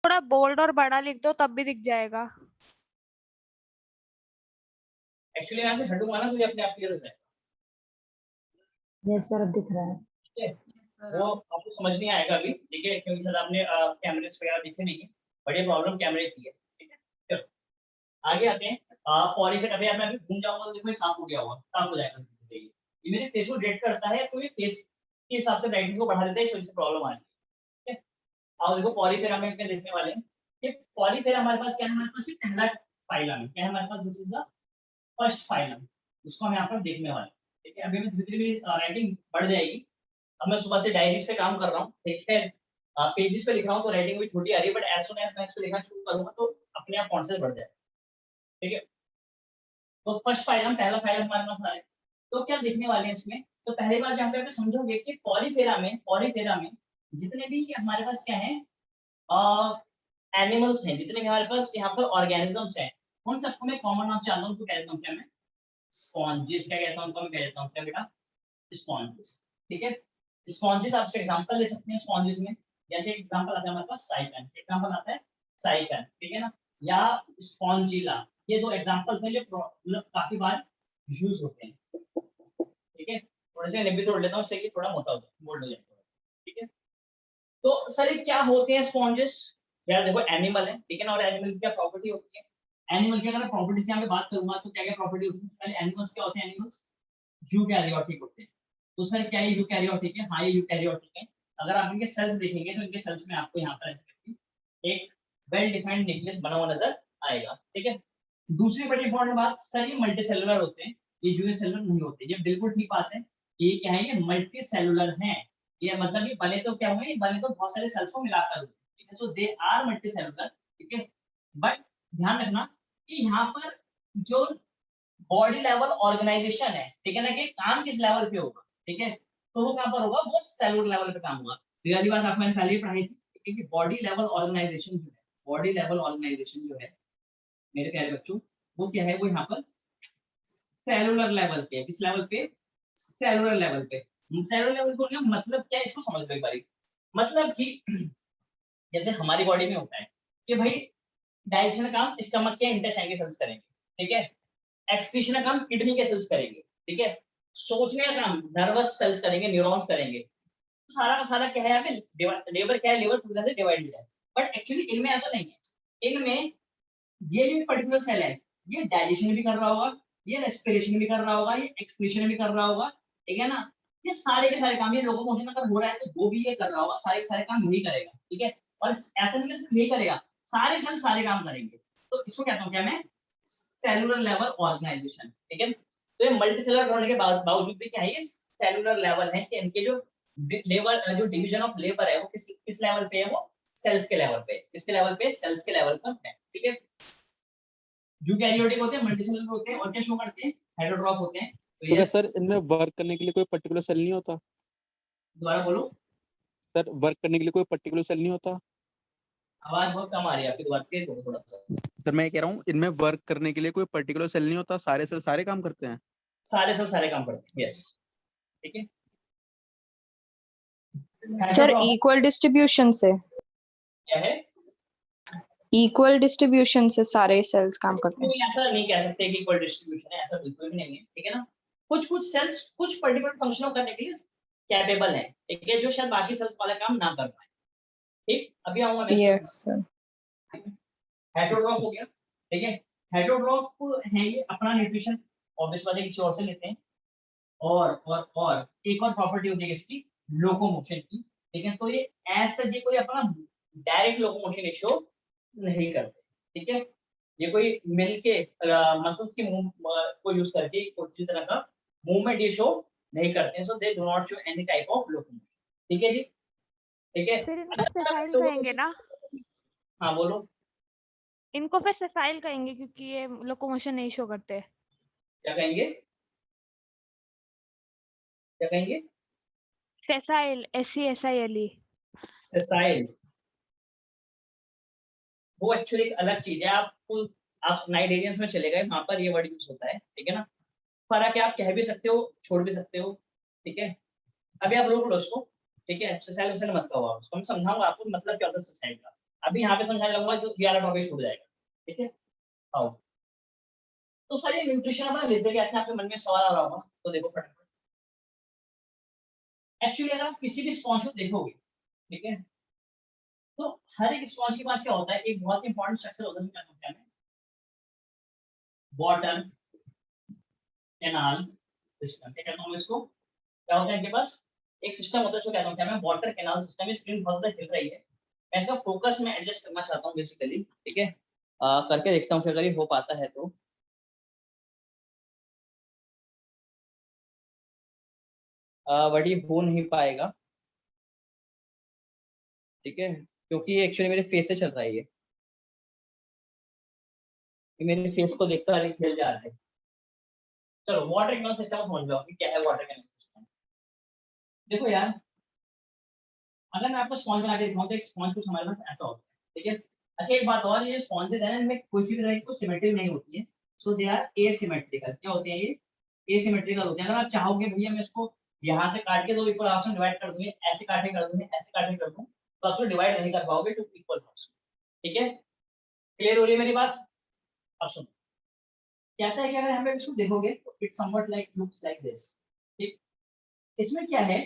थोड़ा बोल्ड और बड़ा लिख दो तब भी दिख जाएगा। एक्चुअली यहाँ से हटूंगा ना तो ये अपने आप क्लियर हो जाएगा। यस सर, अब दिख रहा है। ठीक है, वो आपको समझ नहीं आएगा अभी, ठीक है, क्योंकि सर आपने कैमरे वगैरह देखे नहीं है, बट ये प्रॉब्लम कैमरे की है। ठीक है, चलो आगे आते हैं। पॉलीफेर अभी मैं घूम जाऊंगा तो देखो साफ हो गया होगा, साफ हो जाएगा। ये मेरे फेस को डिटेक्ट करता है, तो ये फेस के हिसाब से ब्राइटनेस को बढ़ा देता है, इस वजह से प्रॉब्लम आ रही है। ठीक है, अब देखो पॉलीफेर हम देखने वाले हैं। ये पॉलीफेर हमारे पास क्या है, हमारे पास पहला फाइलम क्या है हमारे पास, this is the first phylum, इसको हम यहाँ पर देखने वाले हैं। ठीक है, अभी मैं धीरे धीरे राइटिंग बढ़ जाएगी। अब मैं सुबह से डायरीज पे काम कर रहा हूँ, ठीक है, पेजेस पे लिख रहा हूँ तो राइटिंग भी छोटी आ रही है, बट एज सून एज मैं इसको लिखना शुरू करूंगा तो अपने आप कॉन्सेप्ट बढ़ जाएगा। ठीक है, तो फर्स्ट फाइलम, पहला फाइलम हमारे पास आ रहा है। तो क्या देखने वाले हैं इसमें, तो पहली बात यहाँ पे आप समझोगे कि पॉलीफेरा में जितने भी हमारे पास क्या है एनिमल्स हैं, जितने भी हमारे पास यहाँ पर ऑर्गेनिजम्स हैं, उन सबको मैं कॉमन नाम चाहता हूँ, उनको कहता हूँ क्या मैं, स्पॉन्जेस। क्या कहता हूँ उनको, मैं कह देता हूँ क्या बेटा, स्पॉन्जेस। ठीक है, स्पॉन्जेस आपसे एग्जांपल ले सकते हैं स्पॉन्जेस में, जैसे एग्जांपल आता है हमारे पास साइकन, एग्जांपल आता है साइकन, ठीक है ना, या स्पॉन्जिला। ये दो एग्जांपल्स हैं जो मतलब काफी बार यूज होते हैं। ठीक है, थोड़े से लिंबी तोड़ लेता हूँ इससे कि थोड़ा मोटा हो जाए, बोल्ड हो जाए। ठीक है, तो सर ये क्या होते हैं स्पॉन्जेस, यार देखो एनिमल है, ठीक है ना, और एनिमल की क्या प्रॉपर्टी होती है, एनिमल की अगर मैं प्रॉपर्टीज की यहाँ पे बात करूंगा तो क्या क्या प्रॉपर्टी होती है, पहले एनिमल्स क्या होते हैं, एनिमल्स यूकैरियोटिक होते हैं। तो सर क्या ये यूकैरियोटिक है, हाँ ये यूकैरियोटिक है। अगर आप इनके सेल्स देखेंगे तो इनके सेल्स में आपको यहाँ पर एक वेल डिफाइंड न्यूक्लियस बना हुआ नजर आएगा। ठीक है, दूसरी बड़ी इंपॉर्टेंट बात, सर ये मल्टी सेलुलर होते हैं, ये यूनिसेलुलर नहीं होते। ये बिल्कुल ठीक बात है, ये क्या है, ये मल्टी सेलुलर है। ये मतलब ये बने तो क्या हुए, ये बने तो बहुत सारे सेल्स को मिलाकर हुए। ठीक है, सो दे आर मल्टी सेलुलर। ठीक है, बट ध्यान रखना कि यहाँ पर जो बॉडी लेवल ऑर्गेनाइजेशन है, ठीक है ना, कि काम किस लेवल पे होगा, ठीक है, तो वो कहां पर होगा, वो सेलुलर लेवल पे काम होगा। तो वाली बात आपने पहले ही पढ़ाई थी कि बॉडी लेवल ऑर्गेनाइजेशन जो है, बॉडी लेवल ऑर्गेनाइजेशन जो है मेरे प्यारे बच्चों, वो क्या है, वो यहाँ पर सेलुलर लेवल पे, किस लेवल पे, सेलुलर लेवल पे। सेलुलर लेवल को ना मतलब क्या है, इसको समझ लो एक बारी। मतलब कि जैसे हमारी बॉडी में होता है कि भाई डाइजेशन का काम स्टमक के इंटेस्टाइन के सेल्स करेंगे, ठीक है, एक्सक्रीशन का काम किडनी के सेल्स करेंगे, ठीक है, सोचने का काम नर्वस सेल्स करेंगे, न्यूरॉन्स करेंगे। तो सारा का सारा क्या है, यहाँ पे लेबर क्या है, लेबर पूरी तरह से डिवाइडेड है। बट एक्चुअली इनमें ऐसा नहीं है, इनमें ये जो पर्टिकुलर सेल है, ये डाइजेशन भी कर रहा होगा, ये रेस्पिरेशन भी कर रहा होगा, ये एक्सक्रीशन भी कर रहा होगा, ठीक है ना, ये सारे के सारे काम, ये लोकोमोशन अगर हो रहा है तो वो भी ये कर रहा होगा, सारे के सारे काम यही करेगा। ठीक है, और ऐसा नहीं कि सिर्फ यही करेगा, सारे सेल सारे काम करेंगे। तो इसको कहता हूँ क्या मैं, सेलुलर लेवल ऑर्गेनाइजेशन। ठीक है, तो ये मल्टी सेलुलर होने के बावजूद भी क्या है, ये सेलुलर लेवल है कि इनके जो लेवल, जो डिवीजन ऑफ लेबर है वो किस किस लेवल पे है, वो सेल्स के लेवल पे, किसके लेवल पे, सेल्स के लेवल पर है। ठीक है, यूकैरियोटिक होते हैं, मल्टीसेलुलर होते हैं, और क्या शो करते हैं, हेटेरोट्रॉफ होते हैं। तो तो सर इनमें वर्क करने के लिए कोई पर्टिकुलर सेल नहीं होता? दोबारा बोलो सर, वर्क करने के लिए कोई पर्टिकुलर सेल नहीं होता? आवाज बहुत कम आ रही है आपकी, दोबारा तेज बोलो थोड़ा सा। सर मैं ये कह रहा हूँ, इनमें वर्क करने के लिए कोई पर्टिकुलर सेल नहीं होता, सारे सेल सारे काम करते हैं? सारे सेल सारे काम करते हैं, यस। ठीक है सर हेटेरोट्रॉफ इक्वल डिस्ट्रीब्यूशन से, क्या है, इक्वल डिस्ट्रीब्यूशन से सारे सेल्स काम करते हैं। नहीं ऐसा नहीं कह सकते कि इक्वल डिस्ट्रीब्यूशन है, ऐसा बिल्कुल भी नहीं है। ठीक है ना, कुछ कुछ सेल्स कुछ पर्टिकुलर फंक्शनों करने के लिए कैपेबल है, ठीक है, जो शायद बाकी सेल्स वाला काम ना कर पाए। ठीक, अभी आऊंगा मैं यस सर। हेटेरोट्रॉफ हो गया। ठीक है, हेटेरोट्रॉफ है ये अपना न्यूट्रिशन ऑब्वियस वाले किसी और से लेते हैं, और एक और प्रॉपर्टी होती है इसकी, लोकोमोशन की। ठीक है, तो ये ऐसा जी कोई अपना डायरेक्ट लोकोमोशन शो नहीं करते। ठीक है, ये कोई मिलके मसल्स के मूव को यूज करके कोई तरह का मूवमेंट ये शो नहीं करते हैं, so they do not show any type of locomotion. ठीक है जी, ठीक है। फिर इनको अच्छा सेसाइल कहेंगे ना? हाँ बोलो, इनको फिर सेसाइल कहेंगे क्योंकि ये लोकोमोशन नहीं शो करते। क्या कहेंगे, क्या कहेंगे, सेसाइल, SESILE। सेसाइल, वो एक्चुअली एक अलग चीज है। आपको आप नाइट एरियंस में चले गए, वहां पर ये वर्ड यूज होता है। ठीक है ना, फर्क है, आप कह भी सकते हो छोड़ भी सकते हो। ठीक है, अभी आप रोक लो इसको। ठीक है, सेसाइल वेसाइल मत कहो आप उसको, मैं समझाऊंगा आपको मतलब क्या होता है सेसाइल का। अभी यहाँ पे समझाने लगूंगा तो ये वाला टॉपिक छूट जाएगा, ठीक है। आओ, तो सर ये न्यूट्रिशन अपना लेते कैसे, आपके मन में सवाल आ रहा होगा, तो देखो फटाफट। एक्चुअली अगर आप किसी भी स्पॉन्ज को देखोगे, ठीक है, तो हर एक स्पॉन्ज के पास क्या होता है, एक बहुत इंपॉर्टेंट स्ट्रक्चर होता है, क्या होता है, वाटर कैनाल सिस्टम, क्या कहता हूँ मैं इसको, क्या होता है इनके पास एक सिस्टम होता है जो कहता हूँ क्या मैं, वाटर कैनाल सिस्टम। स्क्रीन बहुत ज्यादा हिल रही है, मैं इसका फोकस में एडजस्ट करना चाहता हूँ बेसिकली, ठीक है। करके देखता हूँ कि अगर ये हो पाता है तो। बट ये हो नहीं पाएगा, ठीक है, क्योंकि एक्चुअली मेरे फेस से चल रहा है ये मेरे फेस को देखकर ही हिल जा रहा है। चलो वाटर कैनल सिस्टम समझ लो कि क्या है वाटर कैनल सिस्टम। देखो यार, अगर मैं आपको स्पॉन्ज बना के दिखाऊं तो एक स्पॉन्ज कुछ हमारे पास ऐसा होता है, ठीक है। अच्छा एक बात और, ये स्पॉन्जेस है ना, इनमें कोई सी भी तरह की सिमेट्री नहीं होती है, सो दे आर एसिमेट्रिकल। क्या होते हैं ये, एसिमेट्रिकल होते हैं। अगर आप चाहोगे भैया मैं इसको यहाँ से काट के दो इक्वल हाफ में डिवाइड कर दूंगी, ऐसे काट के कर दूंगी, ऐसे काट के कर दूं, तो आप उसको डिवाइड नहीं कर पाओगे टू इक्वल हाफ, ठीक है। क्लियर हो रही है मेरी बात? अब सुनो, कहता है कि अगर हमें इसको देखोगे तो it somewhat like looks like this, ठीक। इसमें क्या है,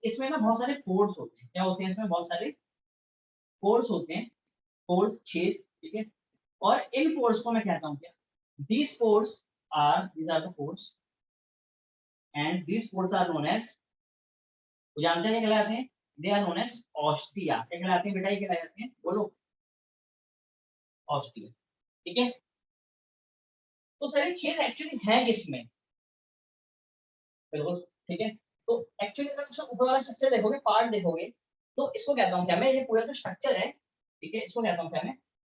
इसमें ना बहुत सारे पोर्स होते हैं। क्या होते हैं इसमें, बहुत सारे पोर्स होते हैं, पोर्स छेद, ठीक है। और इन पोर्स को मैं कहता हूं क्या, these pores these are the pores and these pores are known as, तो जानते हैं क्या कहलाते हैं, they are known as ostia। क्या कहलाते हैं बेटा, ये क्या कहलाते हैं, बोलो, ostia, ठीक है। तो सर ये छेद एक्चुअली है किसमें, बिल्कुल ठीक है। तो एक्चुअली अगर उसका ऊपर वाला स्ट्रक्चर देखोगे, पार्ट देखोगे, तो इसको कहता हूँ क्या मैं, ये पूरा जो स्ट्रक्चर है, ठीक है, इसको कहता हूँ क्या मैं,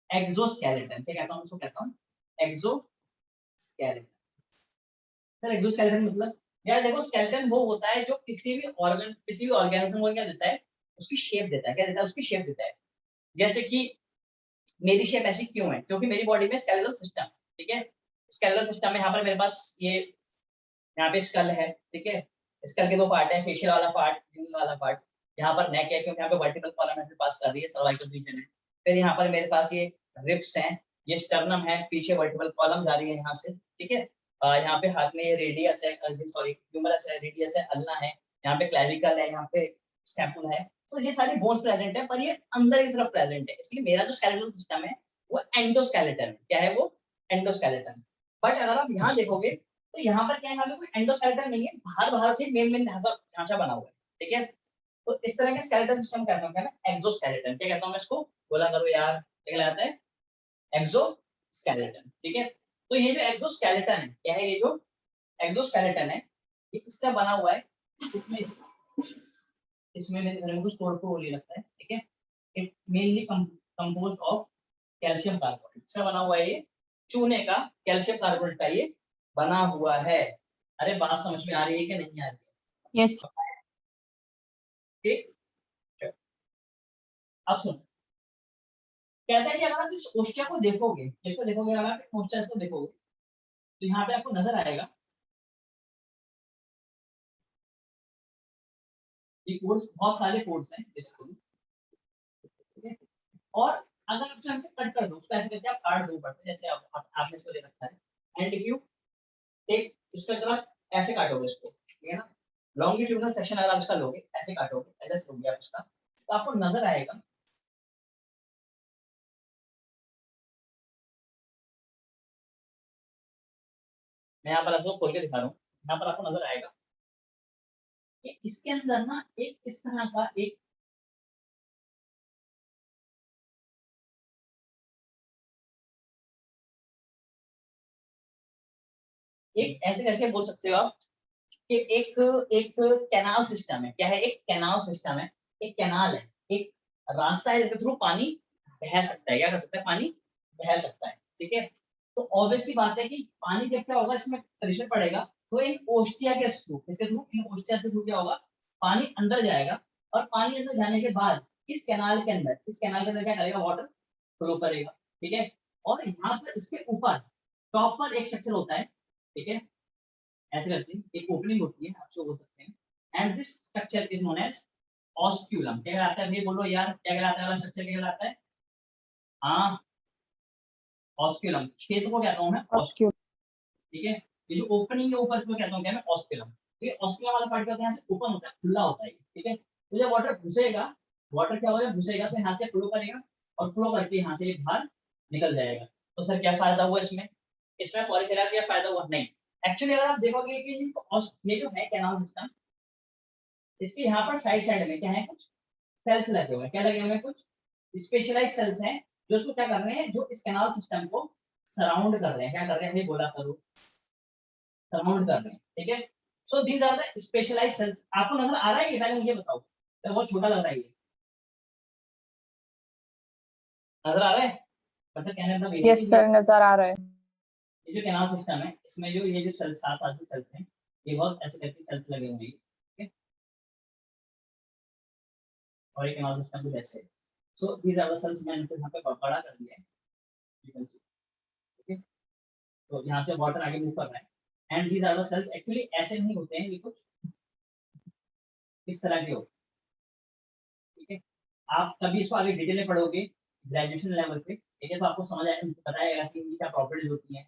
एक्सोस्केलेटन। क्या कहता हूँ इसको, कहता हूँ एक्सोस्केलेटन। सर एक्सोस्केलेटन मतलब, यार देखो स्केलेटन वो होता है जो किसी भी ऑर्गन, किसी भी ऑर्गेनिज्म को क्या देता है, उसकी शेप देता है। क्या देता है, उसकी शेप देता है। जैसे कि मेरी शेप ऐसी क्यों है, क्योंकि मेरी बॉडी में स्केलेटल सिस्टम, ठीक है। स्केलेटल सिस्टम में यहाँ पर मेरे पास ये, यहाँ पे स्कल है, ठीक है। स्कल के दो पार्ट है, फेशियल वाला पार्ट, विंग वाला पार्ट। यहाँ पर नेक है क्योंकि यहाँ पे वर्टिकल कॉलम है, पास कर रही है, सर्वाइकल रीजन है। फिर यहाँ पर मेरे पास ये रिब्स हैं, ये स्टर्नम है, पीछे वर्टिकल कॉलम जा रही है यहाँ से, ठीक है। यहाँ पे हाथ में ये रेडियस है, सॉरी ह्यूमरस है, रेडियस है, अल्ना है, यहाँ पे क्लैविकल है, यहाँ पे स्कैपुला है। तो ये सारी बोन्स प्रेजेंट है, पर ये अंदर की तरफ प्रेजेंट है, इसलिए मेरा जो स्केलेटल सिस्टम है वो एंडोस्केलेटन है। क्या है वो, एंडोस्केलेटन। बट अगर आप यहाँ देखोगे तो यहाँ पर क्या है, यहाँ पे कोई एंडोस्केलेटन नहीं है, बाहर बाहर से मेन ढांचा बना हुआ है, ठीक है। तो इस तरह के स्केलेटल सिस्टम कहता हूँ क्या मैं, एक्सोस्केलेटन। क्या कहता हूँ मैं इसको, बोला करो यार, क्या कहलाता है, एक्सोस्केलेटन, ठीक है। तो ये जो एक्सोस्केलेटन है, क्या है, ये जो एक्सोस्केलेटन है, ये किसका बना हुआ है, इसमें इसमें मेरे घर में कुछ तोड़ फोड़ लगता है, ठीक है। It mainly composed of calcium carbonate. इसका बना हुआ है ये, चूने का, कैल्शियम कार्बोनेट का ये बना हुआ है। अरे बात समझ में आ रही है कि नहीं आ रही है? यस। ठीक, अब सुन, कहता है कि अगर आप इस ओस्टिया को देखोगे, इसको देखोगे, अगर आप ओस्टिया को देखोगे तो यहाँ पे आपको नजर आएगा ये कोर्स, बहुत सारे कोर्स हैं बेसिकली, ठीक है। और अगर आप इसे कट कर दो, उसको ऐसे करके आप काट दो ऊपर से, जैसे आपने इसको दे रखा है, एंड इफ यू टेक इसका तरफ ऐसे काटोगे इसको, ठीक है ना, लॉन्गिट्यूडनल सेक्शन अगर आप इसका लोगे, ऐसे काटोगे, ऐसे लोगे आप इसका, तो आपको नजर आएगा मैं यहाँ पर आपको खोल के दिखा रहा हूँ, यहाँ पर आपको नजर आएगा कि इसके अंदर ना एक इस तरह का एक ऐसे करके बोल सकते हो आप कि एक एक कैनाल सिस्टम है। क्या है, एक कैनाल सिस्टम है, एक कैनाल है, एक रास्ता है जिसके थ्रू पानी बह सकता है। क्या कर सकता है, पानी बह सकता है, ठीक है। तो ऑब्वियसली बात है कि पानी जब क्या होगा, इसमें प्रेशर पड़ेगा, तो इन ओस्टिया के थ्रू, इसके थ्रू, इन ओस्टिया के थ्रू क्या होगा, पानी अंदर जाएगा, और पानी अंदर जाने के बाद इस कैनाल के अंदर, इस कैनाल के अंदर क्या करेगा, वाटर फ्लो करेगा, ठीक है। और यहाँ पर इसके ऊपर टॉप पर एक स्ट्रक्चर होता है, ठीक है, ऐसे करके एक ओपनिंग होती है, आप इसको बोल सकते हैं, and this structure is known as osculum. क्या कहलाता है, ये बोलो यार, क्या कहलाता है वाला स्ट्रक्चर, क्या कहलाता है, हाँ, ऑस्क्यूलम, क्षेत्र को कहता हूँ मैं ऑस्क्यूलम, ठीक है। ये जो ओपनिंग है ऊपर को कहता हूँ क्या मैं, ऑस्क्यूलम। ठीक है, ऑस्क्यूलम वाला पार्ट क्या होता है, यहाँ से ओपन होता है, खुला होता है, ठीक है। तो जब वाटर घुसेगा, वाटर क्या होगा, घुसेगा तो यहाँ से फ्लो करेगा और फ्लो करके यहाँ से बाहर निकल जाएगा। तो सर क्या फायदा हुआ इसमें, इसमें पॉलीथेरा का क्या फायदा हुआ, नहीं। एक्चुअली अगर आप देखोगे कि ये जो है कैनाल सिस्टम, इसके यहाँ पर साइड साइड में क्या है, कुछ सेल्स लगे हुए हैं, क्या लगे हुए हैं, कुछ स्पेशलाइज सेल्स हैं जो उसको क्या कर रहे हैं, जो इस कैनाल सिस्टम को सराउंड कर रहे हैं, क्या कर रहे हैं, अभी बोला करो, सराउंड कर रहे हैं, ठीक है। So these are the specialised cells. आपको नजर आ रहा है ये, पहले मुझे बताओ, तो बहुत छोटा लग रहा है ये, नजर आ रहा है, मतलब कहने का मतलब यस सर, नजर आ रहा है। ये जो कैनाल सिस्टम है, इसमें जो ये जो सेल्स, 7 सेल्स हैं, ये बहुत ऐसे करके सेल्स लगे हुए हैं, ठीक है। और ये कैनाल सिस्टम कुछ ऐसे है। So these are the cells, मैंने यहाँ पे बड़ा कर दिया है, ठीक है। तो यहाँ से वाटर आगे मूव कर रहा है, and these are the cells. Actually ऐसे नहीं होते हैं, ये कुछ इस तरह के होते हैं, ठीक है। आप कभी इसको आगे डिटेल में पढ़ोगे ग्रेजुएशन लेवल पे, ठीक है, तो आपको समझ आएगा, बताएगा कि इनकी क्या प्रॉपर्टीज होती हैं,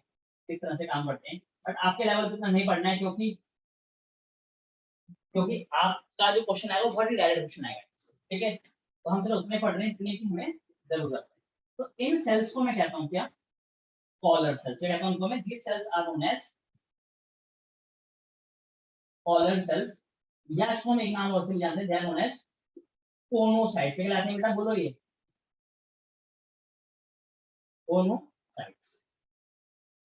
किस तरह से काम करते हैं। बट आपके लेवल पे इतना नहीं पढ़ना है, क्योंकि आपका जो क्वेश्चन आएगा वो बहुत ही डायरेक्ट क्वेश्चन आएगा, ठीक है। तो हम सिर्फ उतने पढ़ रहे हैं इतने की हमें जरूरत है। तो इन सेल्स को मैं कहता हूँ क्या, कॉलर सेल्स कहता हूँ उनको मैं। These cells are known as collar cells, या इसको हम एक नाम और से जानते हैं, they are known as choanocytes. क्या कहलाते हैं बेटा, बोलो ये, कोनोसाइट्स।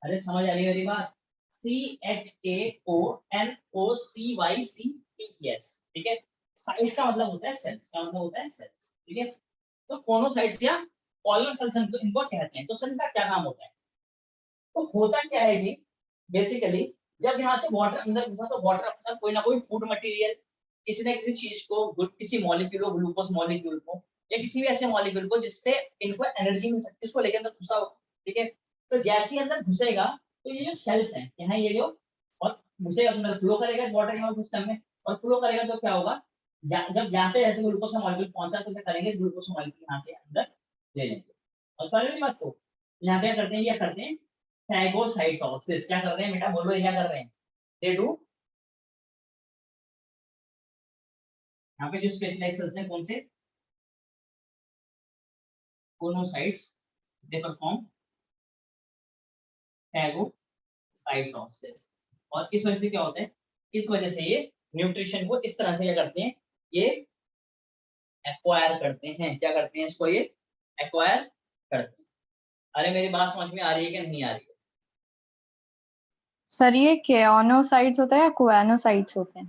अरे समझ आ रही है मेरी बात, CHAONOCYCTES, ठीक है। साइट्स का मतलब होता है सेल्स, का मतलब होता है सेल्स, ठीक है। तो कोनोसाइट्स या कॉलर सेल्स इनको कहते हैं। तो सेल का क्या काम होता है, तो होता क्या है जी, बेसिकली जब यहाँ से वाटर अंदर घुसा तो वाटर अपने साथ कोई ना कोई फूड मटेरियल, किसी न किसी चीज को, किसी मॉलिक्यूल को, ग्लूकोज मॉलिक्यूल को, या किसी भी ऐसे मॉलिक्यूल को जिससे इनको एनर्जी मिल सकती है, उसको लेकर अंदर घुसा हो, ठीक है। तो जैसे ही अंदर घुसेगा तो ये जो सेल्स हैं यहाँ, ये जो, और घुसेगा अंदर, फ्लो करेगा इस वाटर कैनाल सिस्टम में, और फ्लो करेगा तो क्या होगा, जब यहाँ पे ऐसे ग्लूकोज का मॉलिक्यूल पहुंचा तो क्या करेंगे, इस ग्लूकोज का मॉलिक्यूल यहाँ से अंदर ले लेंगे। और समझ रहे बात को, यहाँ पे करते हैं, क्या करते हैं, फैगोसाइटोसिस। क्या कर रहे हैं बेटा, बोलो ये क्या कर रहे हैं, दे डू, यहाँ पे जो स्पेशलाइज्ड सेल्स हैं कौन से, कोनोसाइट्स, दे परफॉर्म फैगोसाइटोसिस। और इस वजह से क्या होता है, इस वजह से ये न्यूट्रिशन को इस तरह से क्या करते हैं, ये एक्वायर करते हैं। क्या करते हैं, इसको ये एक्वायर करते हैं। अरे मेरी बात समझ में आ रही है कि नहीं आ रही है? सर ये केओनोसाइट्स होता है या कोएनोसाइट्स होते हैं?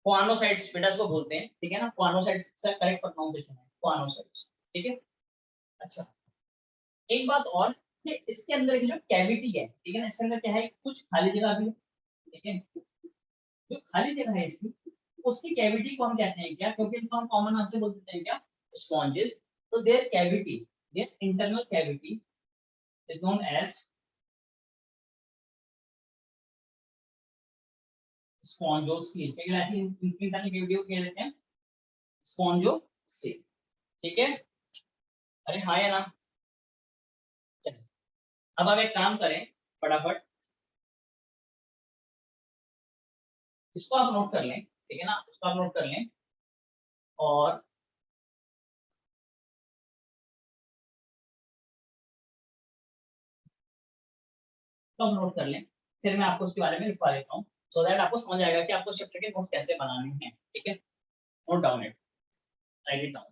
क्वानोसाइट्स बेटा इसको बोलते हैं, ठीक है ना। क्वानोसाइट्स का करेक्ट प्रोनाउंसिएशन है क्वानोसाइट्स, ठीक है। अच्छा, एक बात और कि इसके अंदर की जो कैविटी है, ठीक है ना, इसके अंदर क्या है, कुछ खाली जगह भी है, ठीक है। जो खाली जगह है इसकी, उसकी कैविटी को हम कहते हैं क्या, क्योंकि इनको हम कॉमन नाम से बोल देते हैं क्या, स्पॉन्जेस। तो their cavity, their internal cavity is known as spongocoel. क्या कहलाती है इनकी इंटरनल कैविटी को, क्या कहते हैं, स्पॉन्जोसील, ठीक है। अरे हाँ या ना, चलिए अब हम एक काम करें फटाफट, इसको आप नोट कर लें, ठीक है ना, इसको आप नोट कर लें, और सब नोट कर लें, फिर मैं आपको उसके बारे में लिखवा देता हूँ, सो दैट आपको समझ आएगा कि आपको चैप्टर के नोट्स कैसे बनाने हैं, ठीक है। Note down it, right it down.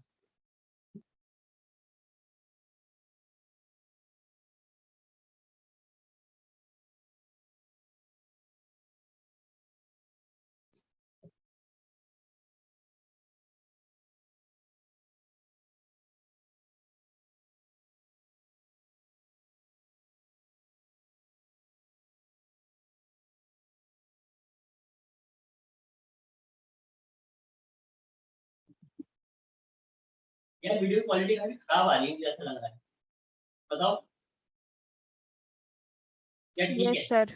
यार वीडियो क्वालिटी काफी खराब आ रही है, मुझे ऐसा लग रहा है, बताओ क्या ठीक है? यस सर,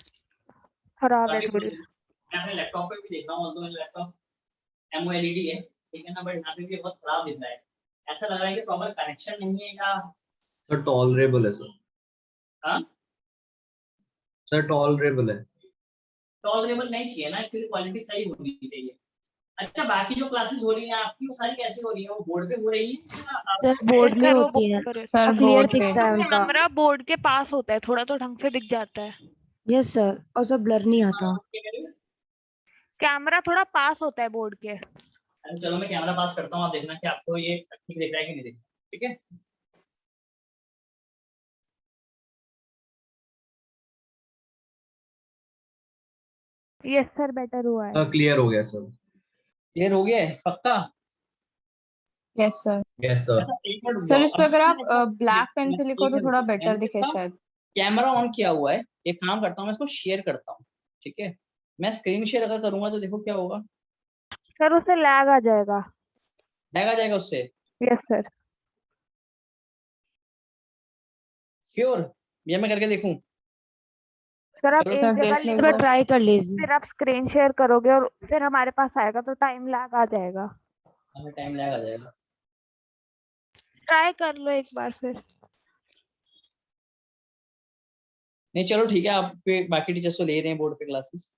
खराब है काफी थोड़ी। मैं अपने लैपटॉप पे भी देख रहा हूँ, तो मेरा लैपटॉप एमओएलईडी है, ठीक है ना, बट यहाँ पे भी बहुत खराब दिख रहा है। ऐसा लग रहा है कि प्रॉपर कनेक्शन नहीं है, या सर टॉलरेबल है सर। हाँ सर टॉलरेबल है। टॉलरेबल नहीं चाहिए ना, एक्चुअली क्वालिटी सही होनी चाहिए। अच्छा बाकी जो क्लासेस हो रही हैं आपकी वो सारी कैसी हो रही है, वो बोर्ड पे हो रही है या सर बोर्ड में सर वो होती है, बोर्ड पर सर क्लियर बोर्ड पे। दिखता है उनका। कैमरा बोर्ड के पास होता है, थोड़ा तो ढंग से दिख जाता है। यस सर, और सब ब्लर नहीं आता। कैमरा थोड़ा पास होता है बोर्ड के। अरे चलो मैं कैमरा पास करता हूँ, आप देखना कि आपको ये ठीक दिख रहा है कि नहीं दिख रहा, ठीक है। यस सर, बेटर हुआ है। सर क्लियर हो गया सर। क्लियर हो गया है पक्का? Yes sir. Yes sir. ऐसा एक मिनट रुक सर जाओ, इस पे अगर आप ऐसा ब्लैक पेन से लिखो एक तो मिनट थोड़ा रुको, बेटर मैंने दिखे इसका शायद। कैमरा ऑन किया हुआ है, एक काम करता हूँ मैं इसको शेयर करता हूँ, ठीक है। मैं स्क्रीन शेयर अगर करूंगा तो देखो क्या होगा, सर उससे लैग आ जाएगा। लैग आ जाएगा उससे। Yes sir. श्योर? ये मैं करके देखूं? सर आप चलो एक सर जगह देख लिख एक बार लीजिए। लो, ट्राई कर लीजिए। फिर आप स्क्रीन शेयर करोगे और फिर हमारे पास आएगा तो टाइम लैग आ जाएगा। हमें टाइम लैग आ जाएगा। ट्राई कर लो एक बार फिर। नहीं चलो ठीक है, आप पे बाकी टीचर्स तो ले रहे हैं बोर्ड पे क्लासेस।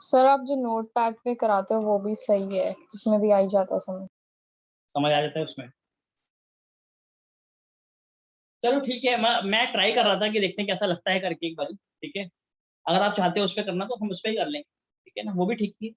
सर आप जो नोट पैड पे कराते हो वो भी सही है, उसमें भी आ ही जाता है समझ। समझ आ जाता है उसमें। चलो ठीक है, मैं ट्राई कर रहा था कि देखते हैं कैसा लगता है करके एक बार, ठीक है। अगर आप चाहते हो उस पर करना तो हम उस पर ही कर लेंगे, ठीक है ना, वो भी ठीक थी।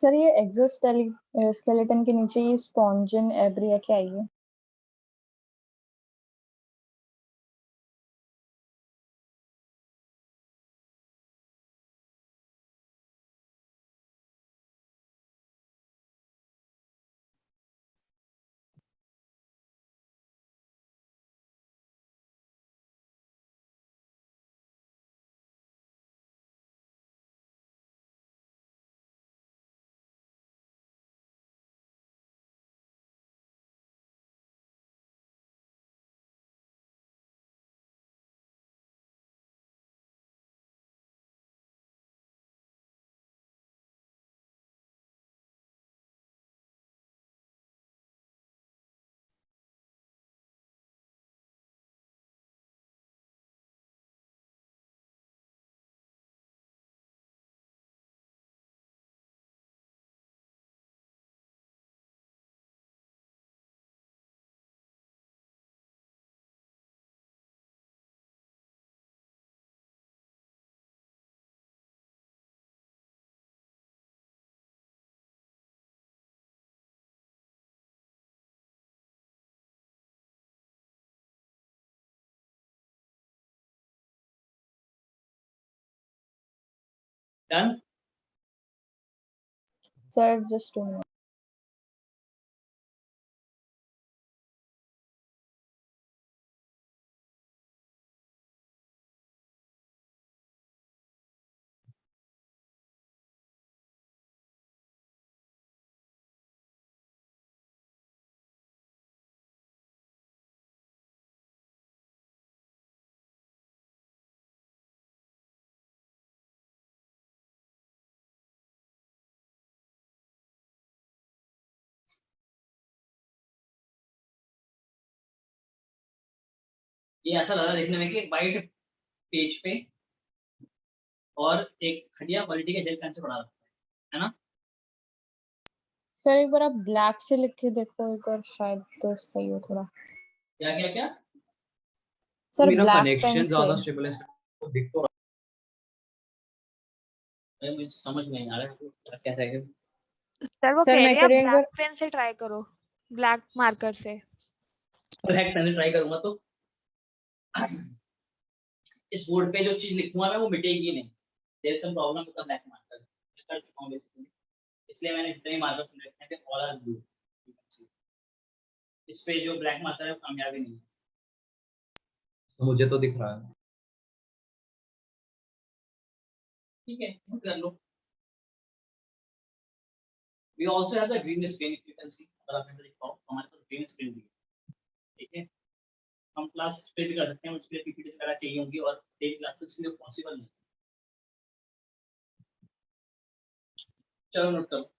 सर ये एक्सोस्केलेटन के नीचे ये स्पॉन्जिन एब्रिया क्या है ये? डन। सर जस्ट ये ऐसा लग रहा है देखने में कि एक वाइट पेज पे और एक घटिया क्वालिटी के जेल पेन से पढ़ा रखा है ना? सर एक बार आप ब्लैक से लिख के देखो एक बार, शायद तो सही हो थोड़ा। क्या क्या क्या? सर मेरा ब्लैक पेन कनेक्शन से। ज्यादा स्टेबल है, तो दिख तो अरे मुझे समझ नहीं आ रहा है क्या कह रहे हैं। सर वो सर कह मैं रही कह है रही हूँ एक ब्लैक बार, पेन से ट्राई करो, ब्लैक मार्कर से। ब्लैक पेन से ट्राई करूंगा तो इस बोर्ड पे जो चीज लिखूंगा मैं वो मिटेगी नहीं। There is some problem with the black marker. कर चुका हूं बेसिकली, इसलिए मैंने जितने मार्कर चुन रखे थे ऑल आर ब्लू। इस पे जो ब्लैक मार्कर है वो कामयाबी नहीं है। तो मुझे तो दिख रहा है। ठीक है, नोट कर लो। We also have the green screen, if you can see. अगर आप देख पाओ तो हमारे पास ग्रीन स्क्रीन भी है। ठीक है, हम क्लास पे भी कर सकते हैं, उसके लिए पीपीटी वगैरह चाहिए होंगी और डेली क्लासेस के लिए पॉसिबल नहीं। चलो नोट करो।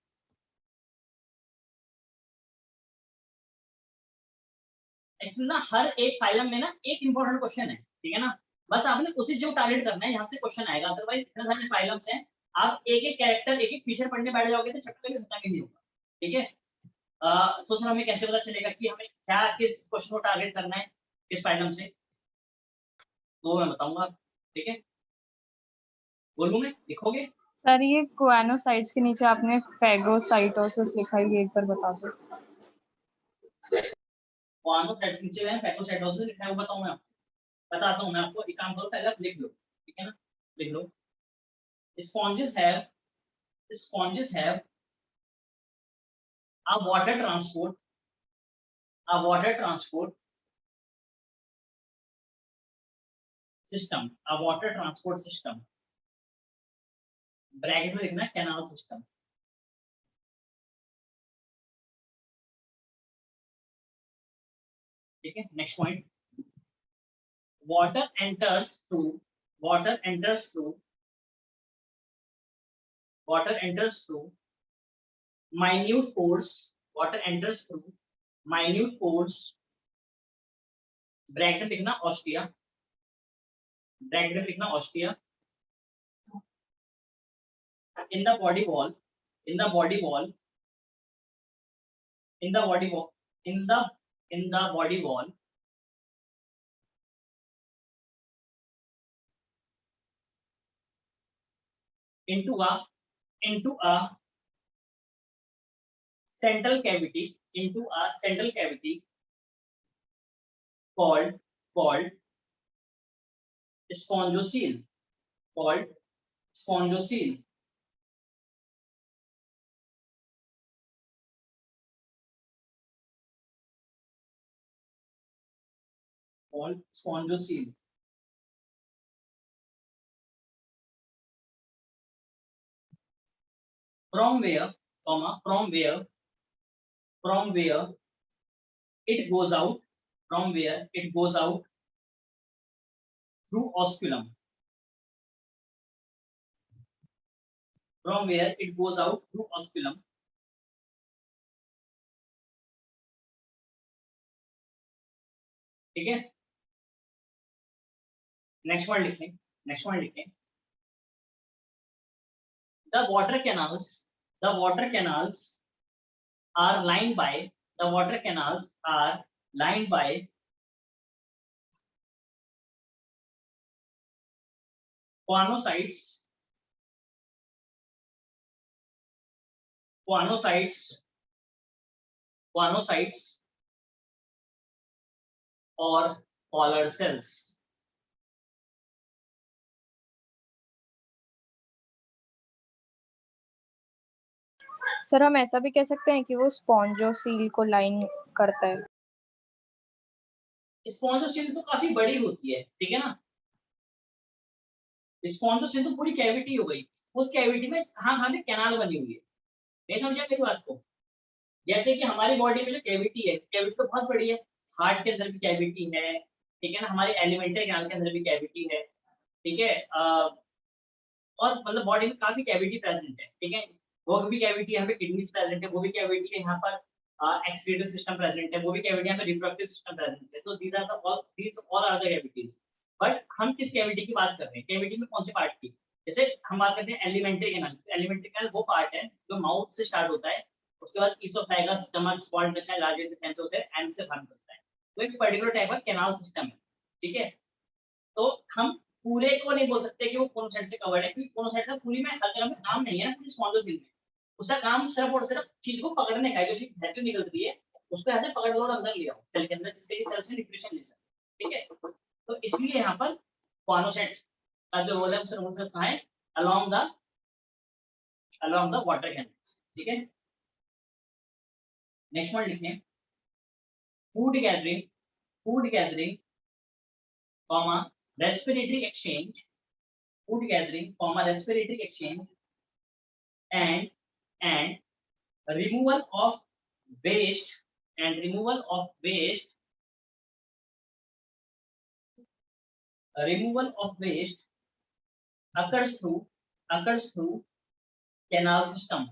एक्चुअली ना हर एक फाइलम में ना एक इंपॉर्टेंट क्वेश्चन है, ठीक है ना? बस आपने उसी जो टारगेट करना है, यहाँ से क्वेश्चन आएगा। अदरवाइज इतने सारे फाइलम्स हैं, आप एक एक कैरेक्टर एक एक फीचर पढ़ने बैठ जाओगे तो चक्कर भी खत्म ही नहीं होगा। ठीक है, तो सर हमें कैसे पता चलेगा कि हमें क्या किस क्वेश्चन को टारगेट करना है किस फाइलम से? तो मैं बताऊंगा। ठीक है, बोलूं मैं, लिखोगे? सर ये कोएनोसाइट्स के नीचे आपने फेगोसाइटोसिस लिखा है, ये एक बार बता दो। कोआनोसाइट्स नीचे है, फेगोसाइटोसिस लिखा है, वो बताऊं मैं आपको? बताता हूं मैं आपको। एक काम करो, पहले आप लिख लो, ठीक है ना? लिख लो। Sponges have a water transport system, bracket में लिखना है कैनाल सिस्टम। ठीक है, next point. water enters through minute pores, bracket लिखना ostia, in the body wall into a central cavity called spongocele, from where it goes out through osculum, ठीक है। Next one लिखें। the water canals are lined by choanocytes or collar cells। Sir हम ऐसा भी कह सकते हैं कि वो स्पॉन्जोसील को लाइन करता है। स्पॉन्जोसील तो काफी बड़ी होती है, ठीक है ना? स्पॉन्जोसील तो पूरी कैविटी हो गई, उस कैविटी में कहाँ पे कैनाल बनी हुई है। नहीं समझा मेरी बात को? जैसे कि हमारी बॉडी में जो कैविटी है, कैविटी तो बहुत बड़ी है, हार्ट के अंदर भी कैविटी है, ठीक है ना? हमारे एलिमेंट्री कैनाल के अंदर भी कैविटी है, ठीक है? और मतलब बॉडी में काफी कैविटी प्रेजेंट है, ठीक है? वो भी कैविटी यहाँ पे किडनीज प्रेजेंट है, वो भी कैविटी है यहाँ पर। excretory सिस्टम प्रेजेंट है, वो भी कैविटी में रिप्रोडक्टिव सिस्टम प्रेजेंट है। तो these all are the cavities। But हम किस कैविटी की बात कर रहे हैं, कैविटी में कौन से पार्ट की? जैसे हम बात करते हैं एलिमेंट्री कैनाल। एलिमेंट्री कैनाल वो पार्ट है जो माउथ से स्टार्ट होता है, उसके बाद oesophagus, stomach, small intestine, large intestine होते हैं, एंड से फॉर्म करता है। तो एक पर्टिकुलर टाइप का कैनाल सिस्टम है, ठीक है। तो हम पूरे को नहीं बोल सकते कि वो कोनोसाइट से कवर्ड है, क्योंकि कोनोसाइट का पूरी में हर जगह में काम नहीं है ना, पूरी स्पॉन्जोफिल में। उसका काम सिर्फ और सिर्फ चीज को पकड़ने का है, जो चीज बाहर क्यों निकल रही है उसको ऐसे पकड़ लो और अंदर ले आओ सेल के अंदर, जिससे कि सेल से न्यूट्रिशन ले सके, ठीक है। तो इसलिए यहाँ पर कॉनोसाइट्स का जो रोल है वो सिर्फ कहाँ है, अलोंग द वाटर कैनल्स, ठीक है। नेक्स्ट वन लिखें, food gathering comma respiratory exchange, food gathering, respiratory exchange, and removal of waste, occurs through canal system,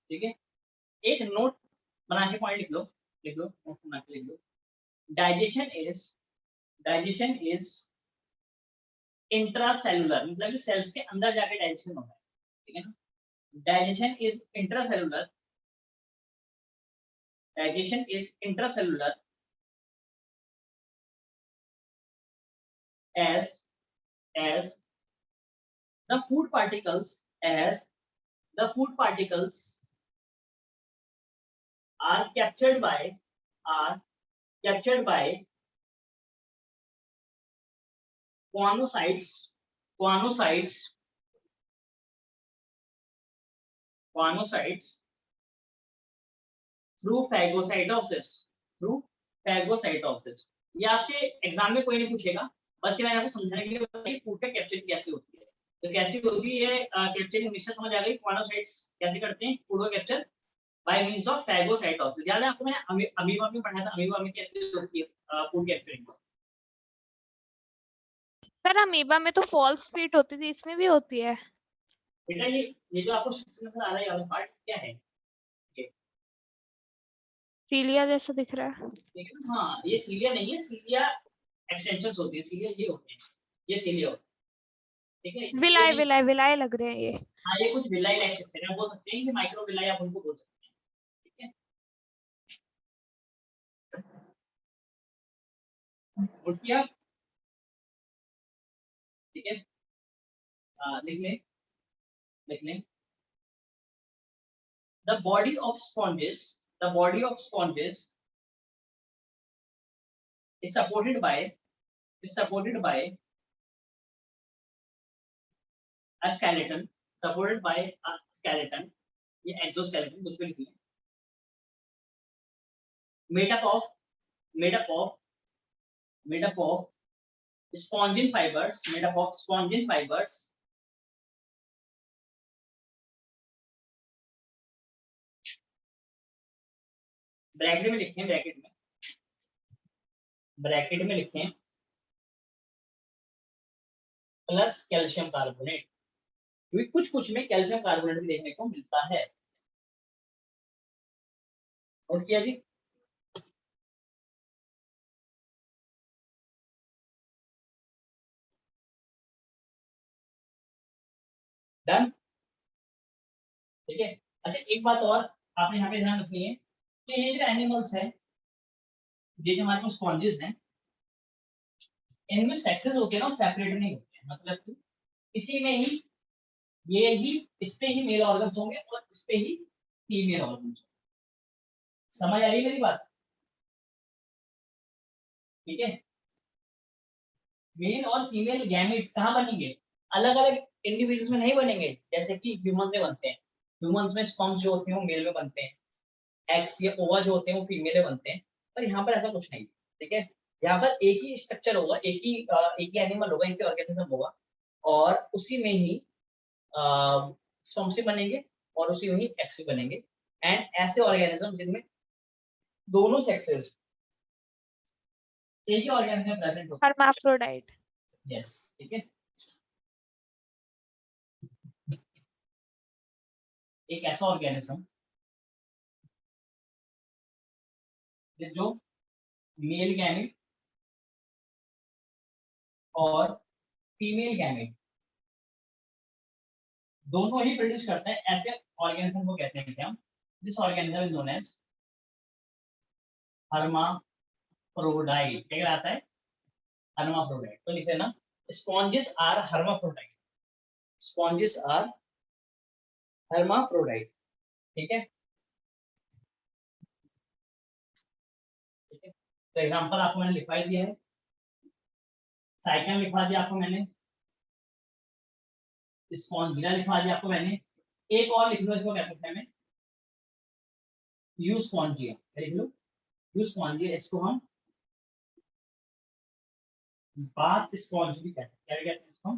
ठीक है। एक नोट बना के पॉइंट लिख लो, नोट बना के लिख लो। डाइजेशन इज इंट्रासेलुलर, मतलब कि सेल्स के अंदर जाके डाइजेशन होता है, ठीक है ना। Digestion is intracellular as the food particles are captured by guanocytes through phagocytosis। ये आपसे एग्जाम में कोई नहीं पूछेगा, बस ये मैंने आपको समझाने के लिए बताया फूड का कैप्चरिंग कैसे होती है। तो कैसी होती है कैप्चरिंग, हमेशा समझ आ गई। गुआनोसाइट्स कैसे करते हैं फूड को capture, by means of phagocytosis. याद है आपको, मैंने अमीबा में पढ़ाया था, अमीबा में कैसे होती है फूड कैप्चरिंग। सर अमीबा में तो फॉल्स फीट होती थी, इसमें भी होती है बेटा? ये जो आपको स्ट्रक्चर नजर आ रहा है वाला पार्ट क्या है? सीलिया जैसा दिख रहा है। ठीक है ना, हाँ ये सीलिया नहीं है, सीलिया एक्सटेंशंस होती है, सीलिया ये होते हैं, ये सीलिया होता है, ठीक है। विलाय लग रहे हैं ये। हाँ ये कुछ विलाई लाइक स्ट्रक्चर है, बोल सकते हैं कि माइक्रो विलाई आप उनको बोल सकते हैं, ठीक है। और क्या, ठीक है, लिख लें। The body of sponges is supported by a skeleton, ये exoskeleton कुछ भी लिखिए, made up of spongin fibers, bracket में लिखें प्लस कैल्शियम कार्बोनेट, क्योंकि कुछ में कैल्शियम कार्बोनेट भी देखने को मिलता है। और क्या जी, डन, ठीक है। अच्छा एक बात और आपने यहाँ पे ध्यान रखनी है कि ये जो एनिमल्स है, ये जो हमारे पास स्पॉन्जेस हैं, इनमें सेक्सेस होते हैं ना, सेपरेट नहीं होते हैं। मतलब कि इसी में ही इस पे ही मेल ऑर्गन्स होंगे और इस पे ही फीमेल ऑर्गन्स होंगे। समझ आ रही है मेरी बात? ठीक है, मेल और फीमेल गैमेट्स कहाँ बनेंगे? अलग अलग इंडिविजुअल्स में नहीं बनेंगे, जैसे कि ह्यूमन में बनते हैं। ह्यूमंस में स्पर्म्स जो होते हैं वो मेल में बनते हैं, एग्स या ओवा जो होते हैं वो फीमेल में बनते हैं, पर यहाँ पर ऐसा कुछ नहीं, ठीक है। यहाँ पर एक ही स्ट्रक्चर होगा, एक ही एनिमल होगा, इनके ऑर्गेनिज्म होगा, और उसी में ही स्पर्म्स भी बनेंगे और उसी में ही एग्स भी बनेंगे। एंड ऐसे ऑर्गेनिज्म जिनमें दोनों सेक्सेस एक ही ऑर्गेनिज्म प्रेजेंट होते hermaphrodite. हैं। यस, ठीक है। एक ऐसा ऑर्गेनिज्म जो मेल गैमेट और फीमेल गैमेट दोनों ही प्रोड्यूस करते हैं, ऐसे ऑर्गेनिज्म को कहते हैं क्या? This organism is known as hermaphrodite। क्या कहलाता है? hermaphrodite। तो लिख लेना, sponges are hermaphrodite। Sponges are hermaphrodite। ठीक है, ठीक है। तो एग्जांपल आपको मैंने लिखवा ही दिया है, साइकिल लिखवा दिया आपको मैंने, स्पॉन्जिया लिखवा दिया आपको मैंने। एक और लिख लो, इसको क्या कहते हैं? यूस्पॉन्जिया। लिख लो यूस्पॉन्जिया। इसको हम बाथ स्पॉन्ज भी कहते हैं। क्या कहते हैं इसको?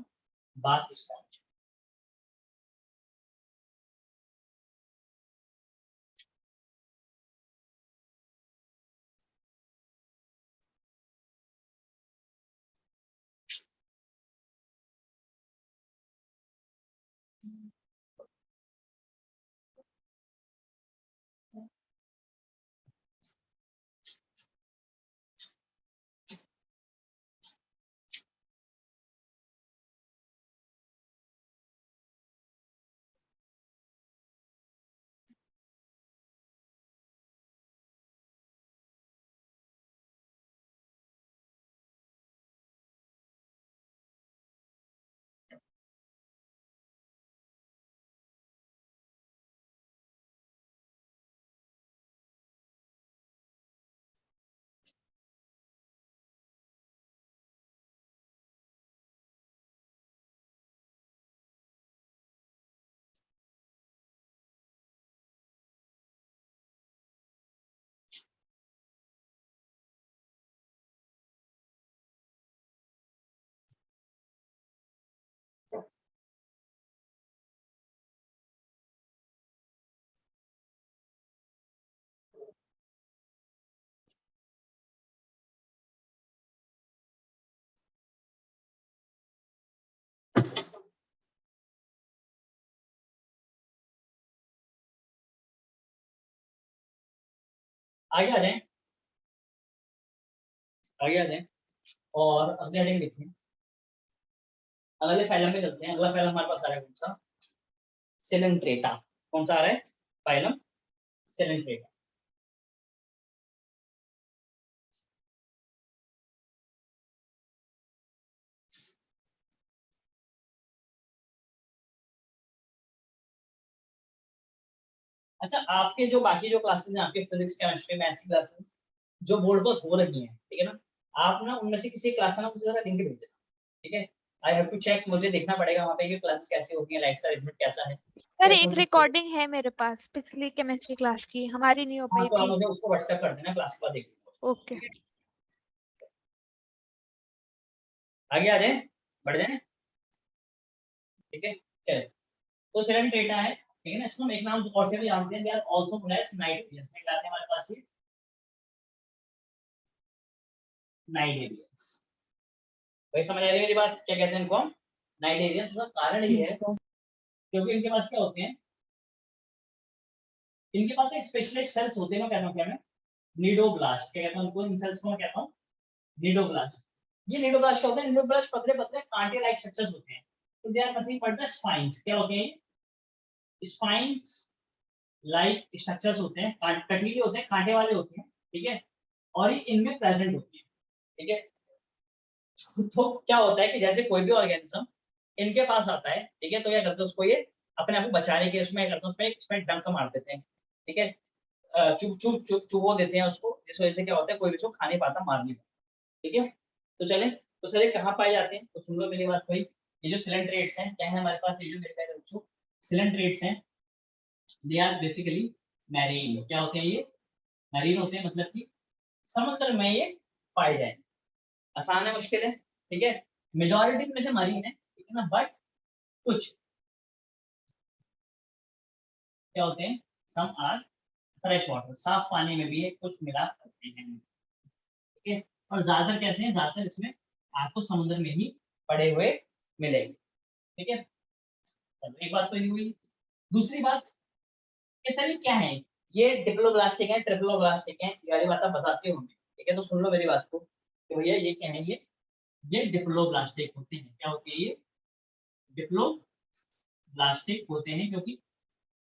Bath sponge. आगे आ जाए, आगे आ जाए। और अगले हेडिंग लिखें, अगले फाइलम में चलते हैं। अगला फाइलम हमारे पास आ रहा है कौन सा? सिलेंट्रेटा। कौन सा आ रहा है? Phylum Coelenterata. अच्छा, आपके जो बाकी जो क्लासेस हैं, आपके फिजिक्स केमिस्ट्री मैथ्स की क्लासेस जो बोर्ड पर हो रही हैं, ठीक है ना, आप ना उनमें से किसी क्लास का ना मुझे जरा लिंक भेज देना, ठीक है। आई हैव टू चेक, मुझे देखना पड़ेगा वहाँ पे कि क्लासेस कैसी होती हैं, लाइक का अरेंजमेंट कैसा है। सर कैसे एक मुझे- रिकॉर्डिंग है मेरे पास पिछली केमिस्ट्री क्लास की, हमारी नहीं हो हाँ, पाई तो आप थी। मुझे उसको व्हाट्सएप कर देना, क्लास के बाद देख लूंगा। ओके। आगे आ जाए, बढ़ जाए, ठीक है। चलिए, तो सिलेंट्रेटा है, ठीक है ना। इसको हम एक नाम और से भी जानते हैं, they are also known as nitrogen. क्या कहते हैं हमारे पास ये? नाइट्रोजन। भाई समझ आ रही है मेरी बात? क्या कहते हैं इनको हम? नाइट्रोजन। उसका कारण ये है क्योंकि इनके पास क्या होते हैं, इनके पास एक स्पेशलाइज्ड सेल्स होते हैं ना, कहता हूं क्या मैं? निडोब्लास्ट। क्या कहता हूं उनको? इन सेल्स को मैं कहता हूं निडोब्लास्ट। ये निडोब्लास्ट क्या होते हैं? निडोब्लास्ट पतले पतले कांटे लाइक स्ट्रक्चर्स होते हैं। तो they are nothing but the spines. क्या होते हैं? स्पाइंस लाइक स्ट्रक्चर्स होते हैं, कटीले होते हैं, कांटे वाले होते हैं, ठीक है। और ये इनमें प्रेजेंट होती है, ठीक है। तो क्या होता है कि जैसे कोई भी ऑर्गेनिज्म इनके पास आता है, ठीक है, तो क्या करते हैं उसको ये अपने आप को बचाने के उसमें करते हैं, उसमें डंक मार देते हैं, ठीक है। चुप चुप चुप चुपो देते हैं उसको, जिस वजह से क्या होता है कोई भी उसको खा नहीं पाता, मार नहीं पाता, ठीक है। तो चले, तो सर ये कहाँ पाए जाते हैं? तो सुन लो मेरी बात भाई, ये जो सिलेंट्रेट्स हैं क्या है हमारे पास? ये जो मेरे पास बच्चों सिलेंट्रेट्स हैं, दे आर बेसिकली मैरीन। क्या होते हैं ये? मैरीन होते हैं, मतलब कि समुद्र में ये पाए जाए। आसान है मुश्किल है? ठीक है, मेजॉरिटी में से मरीन है, ठीक है ना, बट कुछ क्या होते हैं, सम आर फ्रेश वाटर, साफ पानी में भी ये कुछ मिला करते हैं, ठीक है। और ज्यादातर कैसे हैं, ज्यादातर इसमें आपको समुद्र में ही पड़े हुए मिलेंगे, ठीक है। चलो एक बात तो ये हुई। दूसरी बात कि सर ये क्या है, ये डिप्लोब्लास्टिक है, ट्रिप्लोब्लास्टिक है, ये वाली बात आप बताते हो, ठीक है। तो सुन लो मेरी बात को कि भैया ये क्या है, ये डिप्लोब्लास्टिक होते हैं। क्या होते हैं ये, डिप्लोब्लास्टिक होते हैं, क्योंकि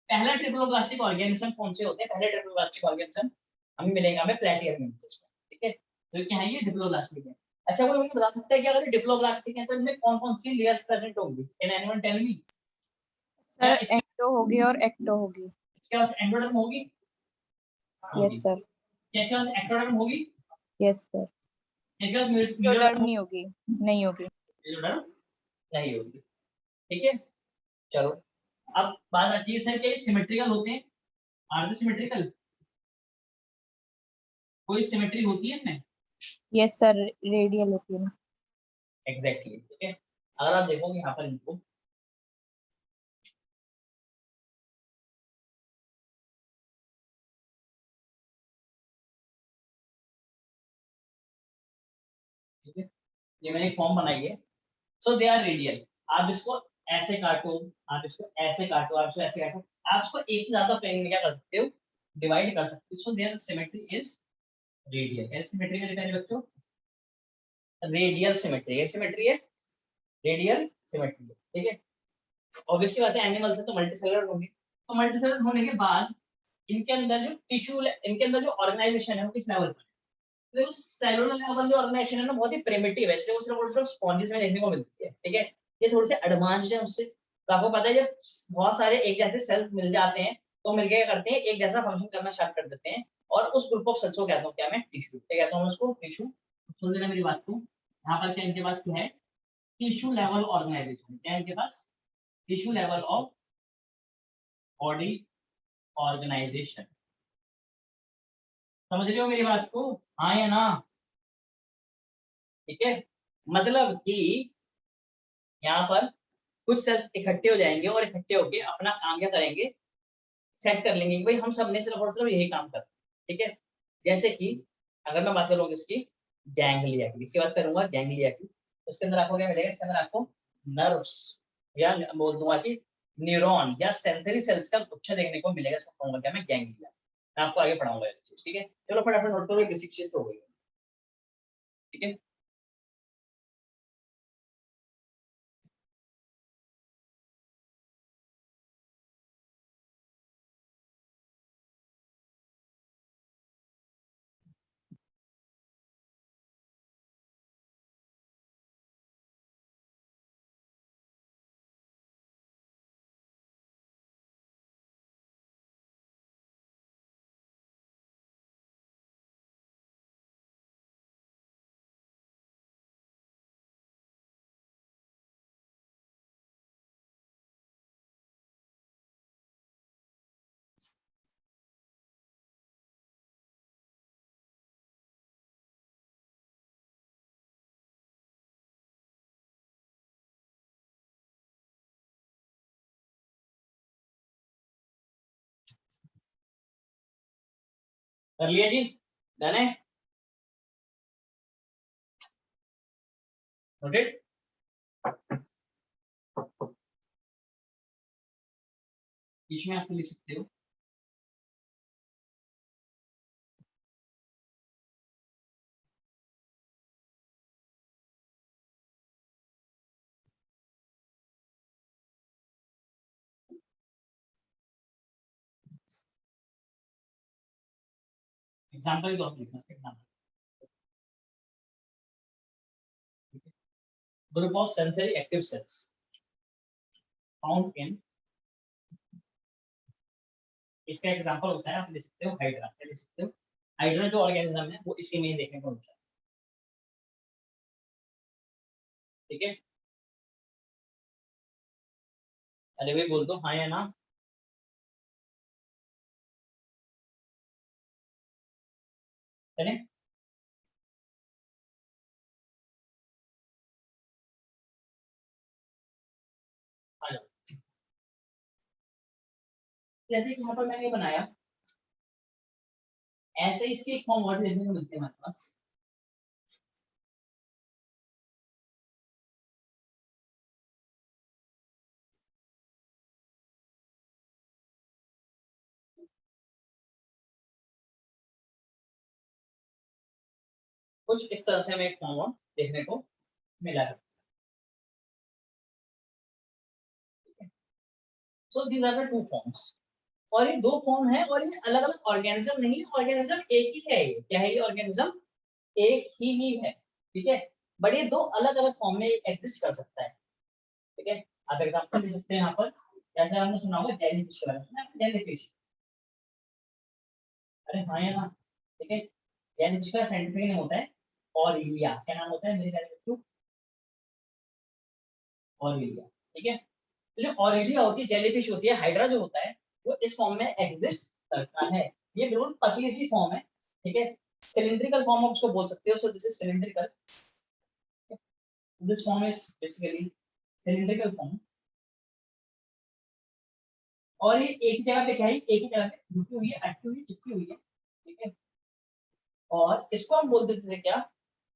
पहला ट्रिप्लोब्लास्टिक ऑर्गेनिज्म कौन से होते हैं, पहले ट्रिप्लोब्लास्टिक ऑर्गेनिज्म हमें मिलेगा, हमें प्लेटियम, ठीक है। तो क्या है, ये डिप्लोब्लास्टिक है। अच्छा कोई मुझे बता सकता है कि अगर डिप्लोब्लास्टिक है तो इनमें कौन कौन सी लेयर्स प्रेजेंट होंगी, can anyone tell me. Sir endo होगी और एक्टो होगी। इसके बाद एंडोडर्म होगी, यस सर। इसके बाद एक्टोडर्म होगी, यस सर। इसके बाद मेसोडर्म मेसोडर्म नहीं होगी, नहीं होगी। नहीं होगी, ठीक है। चलो अब बात आती है सर क्या ये सिमेट्रिकल होते हैं, आर दे सिमेट्रिकल, कोई सिमेट्री होती है इनमें। यस सर, रेडियल होती है। एग्जैक्टली, ठीक है। अगर आप देखोगे यहाँ पर इनको, ठीक है, ये मैंने एक फॉर्म बनाई है, सो दे आर रेडियल। आप इसको ऐसे काटो, आप इसको ऐसे काटो, आप इसको ऐसे काटो, आप इसको एक से ज्यादा प्लेन में क्या कर सकते हो, डिवाइड कर सकते हो। So their symmetry is radial. कैसे सिमेट्री का डिफाइन बच्चों, रेडियल सिमेट्री, ये सिमेट्री है, रेडियल सिमेट्री है, ठीक है। ऑब्वियसली बात है एनिमल्स है तो मल्टीसेलुलर होंगे, तो मल्टीसेलुलर होने के बाद इनके अंदर जो टिश्यू, इनके अंदर जो ऑर्गेनाइजेशन है वो किस लेवल पर है, तो सेलुलर लेवल जो ऑर्गेनाइजेशन है ना बहुत ही प्रिमिटिव है, इसलिए वो सिर्फ और सिर्फ स्पॉन्जेस में देखने को मिलती है, ठीक है। ये थोड़े से एडवांस्ड है उससे। तो आपको पता है जब बहुत सारे एक जैसे सेल्स मिल जाते हैं तो मिलके क्या करते हैं, एक जैसा फंक्शन करना स्टार्ट कर देते हैं, और उस ग्रुप ऑफ सेल्स को कहता हूँ क्या मैं, टिश्यू, क्या कहता हूँ उसको, टिश्यू। सुन लेना मेरी बात को, यहाँ पर क्या इनके पास क्या है, टिश्यू लेवल ऑर्गेनाइजेशन, क्या है इनके पास, tissue level of body organisation. समझ रहे हो मेरी बात को, हाँ या ना, ठीक है। मतलब कि यहाँ पर कुछ सेल्स इकट्ठे हो जाएंगे और इकट्ठे होके अपना काम क्या करेंगे, सेट कर लेंगे कि भाई हम सबने सिर्फ और सिर्फ यही काम करना है, ठीक है। जैसे कि अगर मैं बात करूँ इसकी गैंग्लिया की, इसकी बात करूंगा गैंग्लिया की, उसके अंदर आपको क्या मिलेगा, इसके अंदर आपको नर्व्स या बोल दूंगा कि न्यूरॉन या सेंसरी सेल्स का गुच्छा देखने को मिलेगा, इसको कहूंगा क्या मैं, गैंग्लिया। मैं आपको आगे पढ़ाऊंगा ये चीज, ठीक है। चलो फटाफट नोट करो, बेसिक चीज तो हो गई, ठीक है। कर लिया जी, डन है, नोटेड। बीच में आप लिख सकते हो, एग्जांपल के तौर पर लिखना, example, group of sensory active cells found in, इसका एग्जांपल होता है, आप लिख सकते हो हाइड्रा, क्या लिख सकते हो, हाइड्रा जो ऑर्गेनिज्म है वो इसी में ही देखने को मिलता है, ठीक है। अरे भाई बोल दो हाँ या ना, करें। जैसे कि यहाँ पर मैंने ये बनाया, ऐसे इसकी एक फॉर्म और देखने को मिलती है हमारे पास। कुछ इस तरह से हमें एक फॉर्म देखने को मिला है। So these are the two forms, और ये दो फॉर्म है और ये अलग अलग ऑर्गेनिज्म नहीं है, ऑर्गेनिज्म एक ही है। ये क्या है? ये ऑर्गेनिज्म एक ही है, ठीक है, बट ये दो अलग अलग फॉर्म में एग्जिस्ट कर सकता है, ठीक है। आप एग्जांपल दे सकते हैं यहाँ पर, जैसे हमने सुना होगा जेलीफिश के बारे में, जेलीफिश, अरे हाँ या ना, ठीक है। जेलीफिश का साइंटिफिक नेम होता है ऑरिलिया। क्या नाम होता है मेरे प्यारे बच्चों? ऑरिलिया, ठीक है। तो जो ऑरिलिया होती है, जेलीफिश होती है, हाइड्रा जो होता है, वो इस फॉर्म में एग्जिस्ट करता है। ये बिल्कुल पतली सी फॉर्म है, ठीक है, सिलिंड्रिकल फॉर्म आप उसको बोल सकते हो। So this is cylindrical, this form is basically cylindrical form, और ये एक ही जगह पे क्या है? एक ही जगह पे रुकी हुई है, अटकी हुई, चिपकी हुई है, ठीक है। और इसको हम बोल देते थे क्या?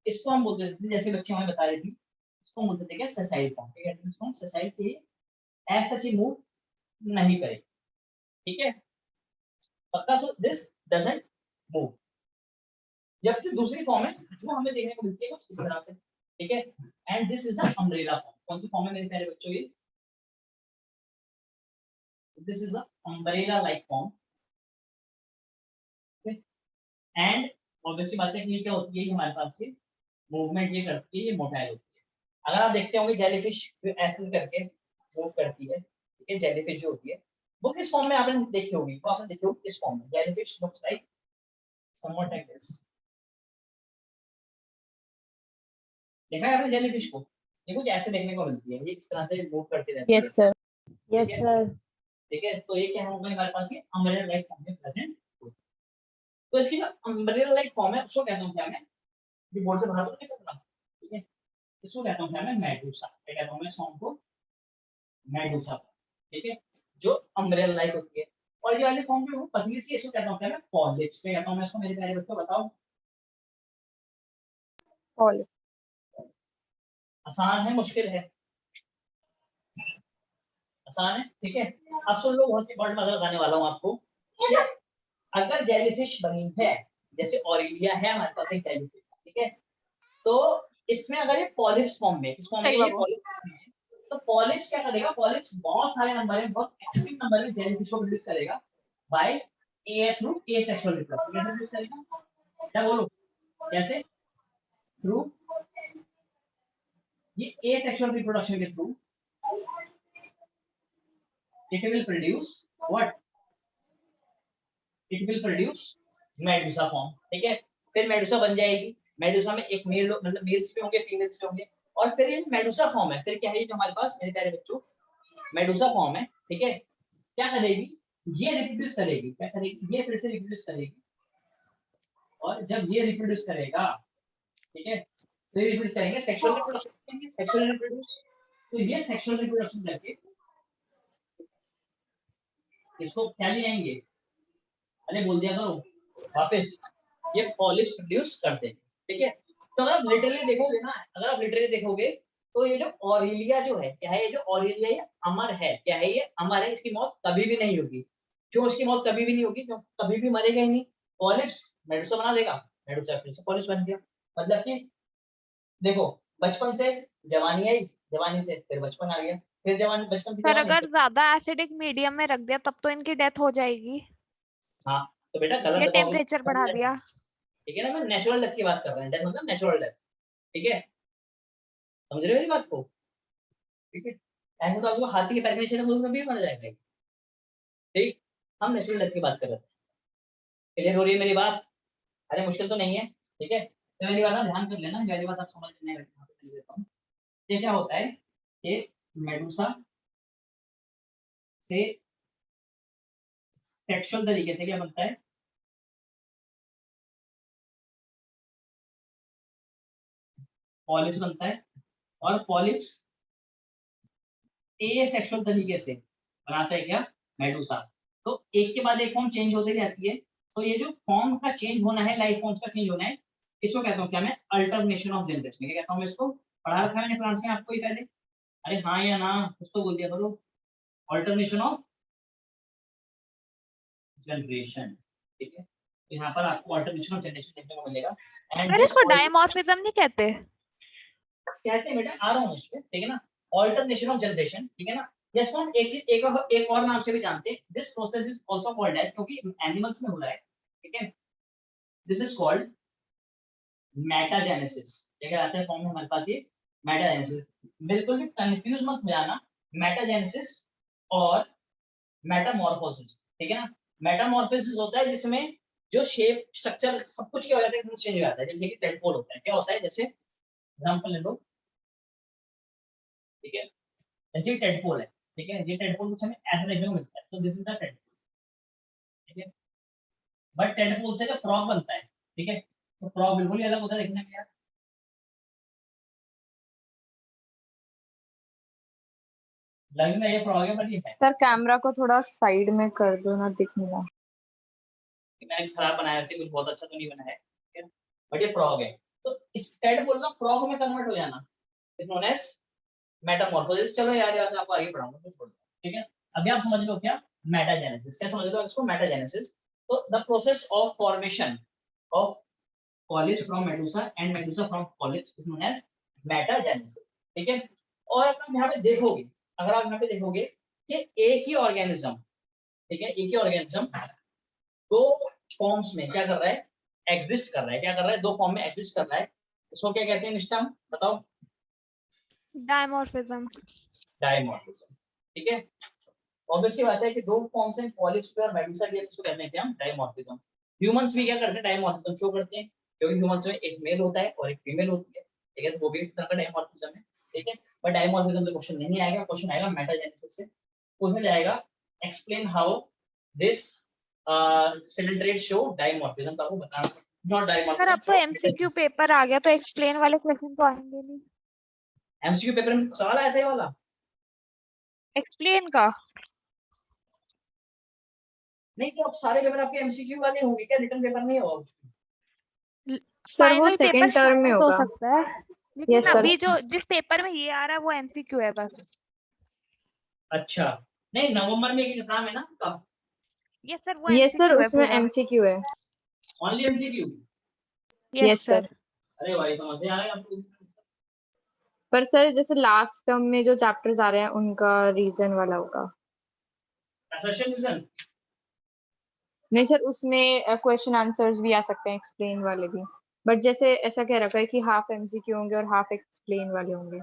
इसको हम बोल देते थे, जैसे बच्चे हमें बता रही थी, इसको हम बोलते थे क्या? सेसाइल फॉर्म, ठीक है। इसको सेसाइल के ऐसा ही मूव नहीं करेगी, ठीक है, पक्का। So this doesn't move. जबकि दूसरी फॉर्म है जो हमें देखने को मिलती है कुछ इस तरह से, ठीक है। And this is the umbrella form. कौन सी फॉर्म है मेरे प्यारे बच्चों? ये this is the umbrella like form, and obviously बात है कि ये क्या होती है? ये हमारे पास ये मूवमेंट ये करती है, ये मोटाइल होती है। अगर आप देखते होंगे जेलीफिश जो ऐसे करके मूव करती है, ठीक है, जेलीफिश जो होती है वो किस फॉर्म में आपने देखी होगी? वो आपने देखी होगी इस फॉर्म में। Jellyfish looks like somewhat like this. देखा है आपने जेलीफिश को? ये कुछ ऐसे देखने को मिलती है, ये इस तरह से मूव करती रहती है, यस सर। Yes, है? sir. ठीक है। तो ये क्या होगा हमारे पास? ये अम्ब्रेला लाइक फॉर्म में प्रेजेंट। तो इसकी जो अम्ब्रेला लाइक फॉर्म है उसको कहता हूँ क्या मैं? ये बोर्ड से बाहर तो नहीं करता, ठीक है। इसको कहता हूँ क्या मैं? मेडूसा। क्या कहता हूँ मैं इस फॉर्म को? मेडूसा, ठीक है, जो अम्ब्रेला लाइक होती है। और ये वाली फॉर्म जो है वो पतली सी, इसको कहता हूँ क्या मैं? पॉलिप्स। क्या कहता हूँ मैं इसको मेरे प्यारे बच्चों? बताओ। पॉलिप। आसान है मुश्किल है? आसान है, ठीक है। अब सुन लो, बहुत ही बड़ा मजा लगाने वाला हूँ आपको। अगर जेलीफिश बनी है, जैसे ऑरिलिया है हमारे पास एक जेलीफिश, ठीक है, तो इसमें अगर ये पॉलिप्स फॉर्म में, किस फॉर्म में? सही ये बाबू। पॉलिप्स में है, तो पॉलिप्स क्या करेगा? पॉलिप्स बहुत सारे नंबर में, बहुत एक्सट्रीम नंबर में जेलीफिश को प्रोड्यूस करेगा bye A through asexual reproduction. कैसे प्रोड्यूस करेगा? क्या बोलो? कैसे? थ्रू ये एसेक्सुअल रिप्रोडक्शन के through it will produce what? It will produce Medusa form, ठीक है। फिर मेडूसा बन जाएगी। मेडूसा में एक मेल, मतलब मेल्स भी होंगे, फीमेल्स भी होंगे, और फिर ये मेडूसा फॉर्म है। फिर क्या है जो हमारे पास मेरे प्यारे बच्चों? मेडूसा फॉर्म है, ठीक है। क्या करेगी? ये रिप्रोड्यूस करेगी। क्या करेगी? ये फिर से रिप्रोड्यूस करेगी, और जब ये रिप्रोड्यूस करेगा, ठीक है, तो ये रिप्रोड्यूस करेंगे, सेक्सुअल रिप्रोडक्शन करेंगे, सेक्सुअल रिप्रोड्यूस। तो ये सेक्सुअल रिप्रोडक्शन करके इसको क्या ले आएंगे? अरे बोल दिया करो वापस, ये पॉलिश प्रोड्यूस करते हैं, ठीक है। तो अगर आप लिटरली देखोगे ना, अगर आप लिटरली देखोगे, तो ये जो ऑरिलिया जो है, क्या है? ये जो ऑरिलिया ये अमर है। क्या है? ये अमर है, इसकी मौत कभी भी नहीं होगी। क्यों इसकी मौत कभी भी नहीं होगी? क्यों? कभी भी मरेगा ही नहीं। पॉलिप्स मेडूसा बना देगा, मेडूसा फिर से पॉलिप्स बन गया। मतलब कि देखो, बचपन से जवानी आई, जवानी से फिर बचपन आ गया, फिर जवानी, बचपन से सर जवानी। अगर ज्यादा एसिडिक मीडियम में रख दिया तब तो इनकी डेथ हो जाएगी। हाँ, तो बेटा गलत ये दबाओगे, टेम्परेचर बढ़ा दिया। ठीक है ना। मैं नेचुरल डेथ की बात कर रहा हूँ, डेथ मतलब नेचुरल डेथ, ठीक है। समझ रहे हो मेरी बात को? ठीक है। ऐसे तो आपको हाथी के पैर के नीचे तो कभी मर जाएगा, ठीक। हम नेचुरल डेथ की बात कर रहे थे। क्लियर हो रही है मेरी बात? अरे मुश्किल तो नहीं है, ठीक है। तो मेरी बात आप ध्यान कर लेना, मेरी बात आप समझ लेना। ये क्या होता है कि मेडूसा से सेक्सुअल तरीके से क्या बनता है? पॉलिप्स बनता है, और पॉलिप्स ए सेक्सुअल तरीके से बनाता है क्या? मेडूसा। तो एक के बाद एक फॉर्म चेंज होती रहती है। तो ये जो फॉर्म का चेंज होना है, लाइफ फॉर्म्स का चेंज होना है, इसको कहता हूँ क्या मैं, अल्टरनेशन ऑफ जनरेशन। क्या कहता हूँ मैं इसको? पढ़ा रखा है मैंने प्लांट्स में आपको ही पहले। अरे हाँ या ना, कुछ तो बोल दिया करो। अल्टरनेशन ऑफ जनरेशन, ठीक है। तो यहाँ पर आपको अल्टरनेशन ऑफ जनरेशन देखने को मिलेगा। एंड सर दिस इसको डायमॉर्फिज्म नहीं कहते? कहते हैं बेटा, आ रहा हूँ इस पे, ठीक है ना। ऑल्टरनेशन ऑफ जनरेशन, ठीक है ना। यस कौन एक चीज एक और नाम से भी जानते हैं, this process is also called as, क्योंकि एनिमल्स में हो रहा है, ठीक है। This is called metagenesis. क्या कहलाता है फॉर्म में हमारे पास ये? मेटाजेनेसिस। बिल्कुल भी कंफ्यूज मत हो जाना, मेटाजेनेसिस और मेटामॉर्फोसिस, ठीक है ना। मेटामॉर्फोसिस होता है जिसमें जो शेप स्ट्रक्चर सब कुछ क्या हो जाता है, चेंज हो जाता है। जैसे कि टेडपोल होता है, क्या होता है, जैसे एग्जांपल ले लो, ठीक है। जैसे टेडपोल है, ठीक है, ये टेडपोल कुछ हमें ऐसा देखने को मिलता है, तो दिस इज द टेडपोल, ठीक है। बट टेडपोल से जो फ्रॉग बनता है, ठीक है, तो फ्रॉग बिल्कुल ही अलग होता है देखने में यार। लग में ये फ्रॉग है, बट ये है। सर कैमरा को थोड़ा साइड में कर दो ना, दिख नहीं रहा। मैंने खराब बनाया है, कुछ बहुत अच्छा तो नहीं बना है, ठीक है, बट ये फ्रॉग है। तो इस टेडपोल ना फ्रॉग में कन्वर्ट हो जाना इज नोन एज मेटामॉर्फोसिस। चलो यार, यार आपको आगे पढ़ाऊंगा, तो छोड़ दो, ठीक है। अभी आप समझ लो क्या मेटाजेनेसिस, क्या समझ लो इसको, मेटाजेनेसिस। तो the process of formation of polyps from medusa and medusa from polyps is known as metagenesis, ठीक है। और अगर आप यहाँ पे देखोगे, अगर आप यहाँ पे देखोगे कि एक ही ऑर्गेनिज्म, ठीक है, एक ही ऑर्गेनिज्म दो फॉर्म्स में क्या कर रहा है, एग्जिस्ट कर रहा है। क्या कर रहा है? दो फॉर्म में एग्जिस्ट कर रहा है। इसको क्या कहते हैं निष्ठा, बताओ? डायमॉर्फिज्म। डायमॉर्फिज्म, ठीक है। ऑब्वियसली बात है कि दो फॉर्म्स हैं, पॉलिप्स पे और मेडुसा पे, इसको कहते हैं क्या, डायमॉर्फिज्म। ह्यूमंस भी क्या करते हैं, डायमॉर्फिज्म शो करते हैं, क्योंकि ह्यूमंस में एक मेल होता है और एक फीमेल होती है, ठीक है, तो वो भी एक तरह का डायमॉर्फिज्म है, ठीक है। बट डायमॉर्फिज्म से क्वेश्चन नहीं आएगा, क्वेश्चन आएगा मेटाजेनेसिस से। पूछा जाएगा explain how this coelenterate show dimorphism, तो आपको बताना, नॉट सर डायमॉर्फिज्म अब तो एमसीक्यू पेपर आ गया, तो एक्सप्लेन वाले क्वेश्चन तो आएंगे नहीं। एमसीक्यू पेपर में सवाल आया था ये वाला। एक्सप्लेन का नहीं तो अब सारे पेपर आपके एमसीक्यू वाले होंगे क्या, रिटन पेपर नहीं होगा? सर वो फाइनल पेपर सेकंड टर्म में शायद हो होगा। सकता है, लेकिन यस सर। अभी जो जिस पेपर में ये आ रहा है वो एमसीक्यू है बस। अच्छा, नहीं नवंबर में एक एग्जाम है ना आपका? यस सर, वो यस सर, एमसीक्यू है उसमें पूरा। एमसीक्यू है। Only MCQ? Yes yes sir. Sir. अरे भाई तो मजे आ रहे हैं आपको। पर सर जैसे लास्ट टर्म में जो चैप्टर्स आ रहे हैं उनका रीजन वाला होगा। Assertion reason? नहीं सर, उसमें क्वेश्चन आंसर्स भी आ सकते हैं, एक्सप्लेन वाले भी। बट जैसे ऐसा कह रखा है कि हाफ एमसीक्यू होंगे और हाफ एक्सप्लेन वाले होंगे।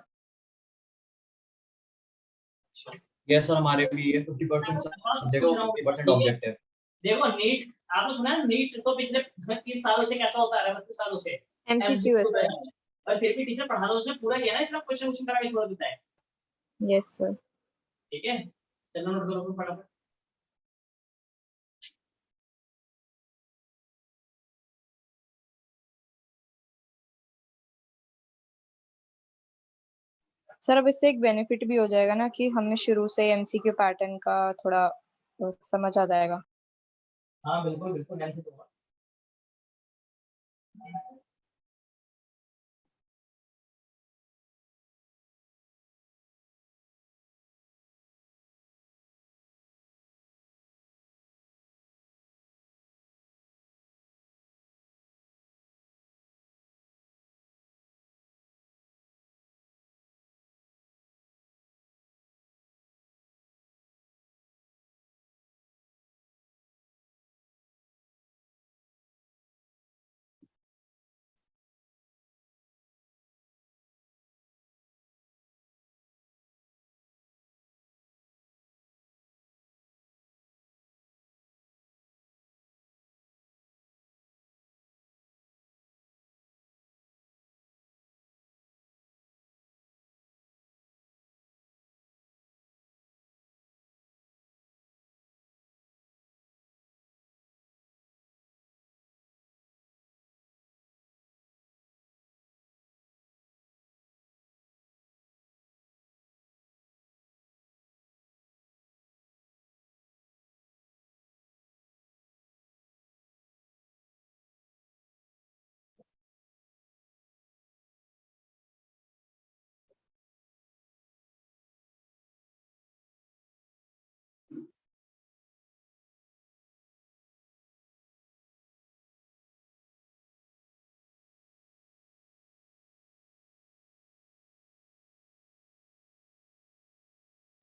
यस सर, हमारे भी ये 50% सब्जेक्ट पूछ और रहा हूँ, 50% ठीक है। ऑब्जेक्टिव। देखो नीट, आपने सुना है नीट तो पिछले 30 सालों से कैसा होता आ रहा है, 32 सालों से एमसीक्यू है एमसीक्यू सर। है। और फिर भी टीचर पढ़ा दो, उसने पूरा किया ना, इसका क्वेश्चन क्वेश्चन करा के छोड़ देता है, यस सर। ठीक है। चलो नोट करो फटाफट। सर अब इससे एक बेनिफिट भी हो जाएगा ना कि हमें शुरू से एमसीक्यू पैटर्न का थोड़ा समझ आ जाएगा। हाँ बिल्कुल बिल्कुल, बेनिफिट होगा।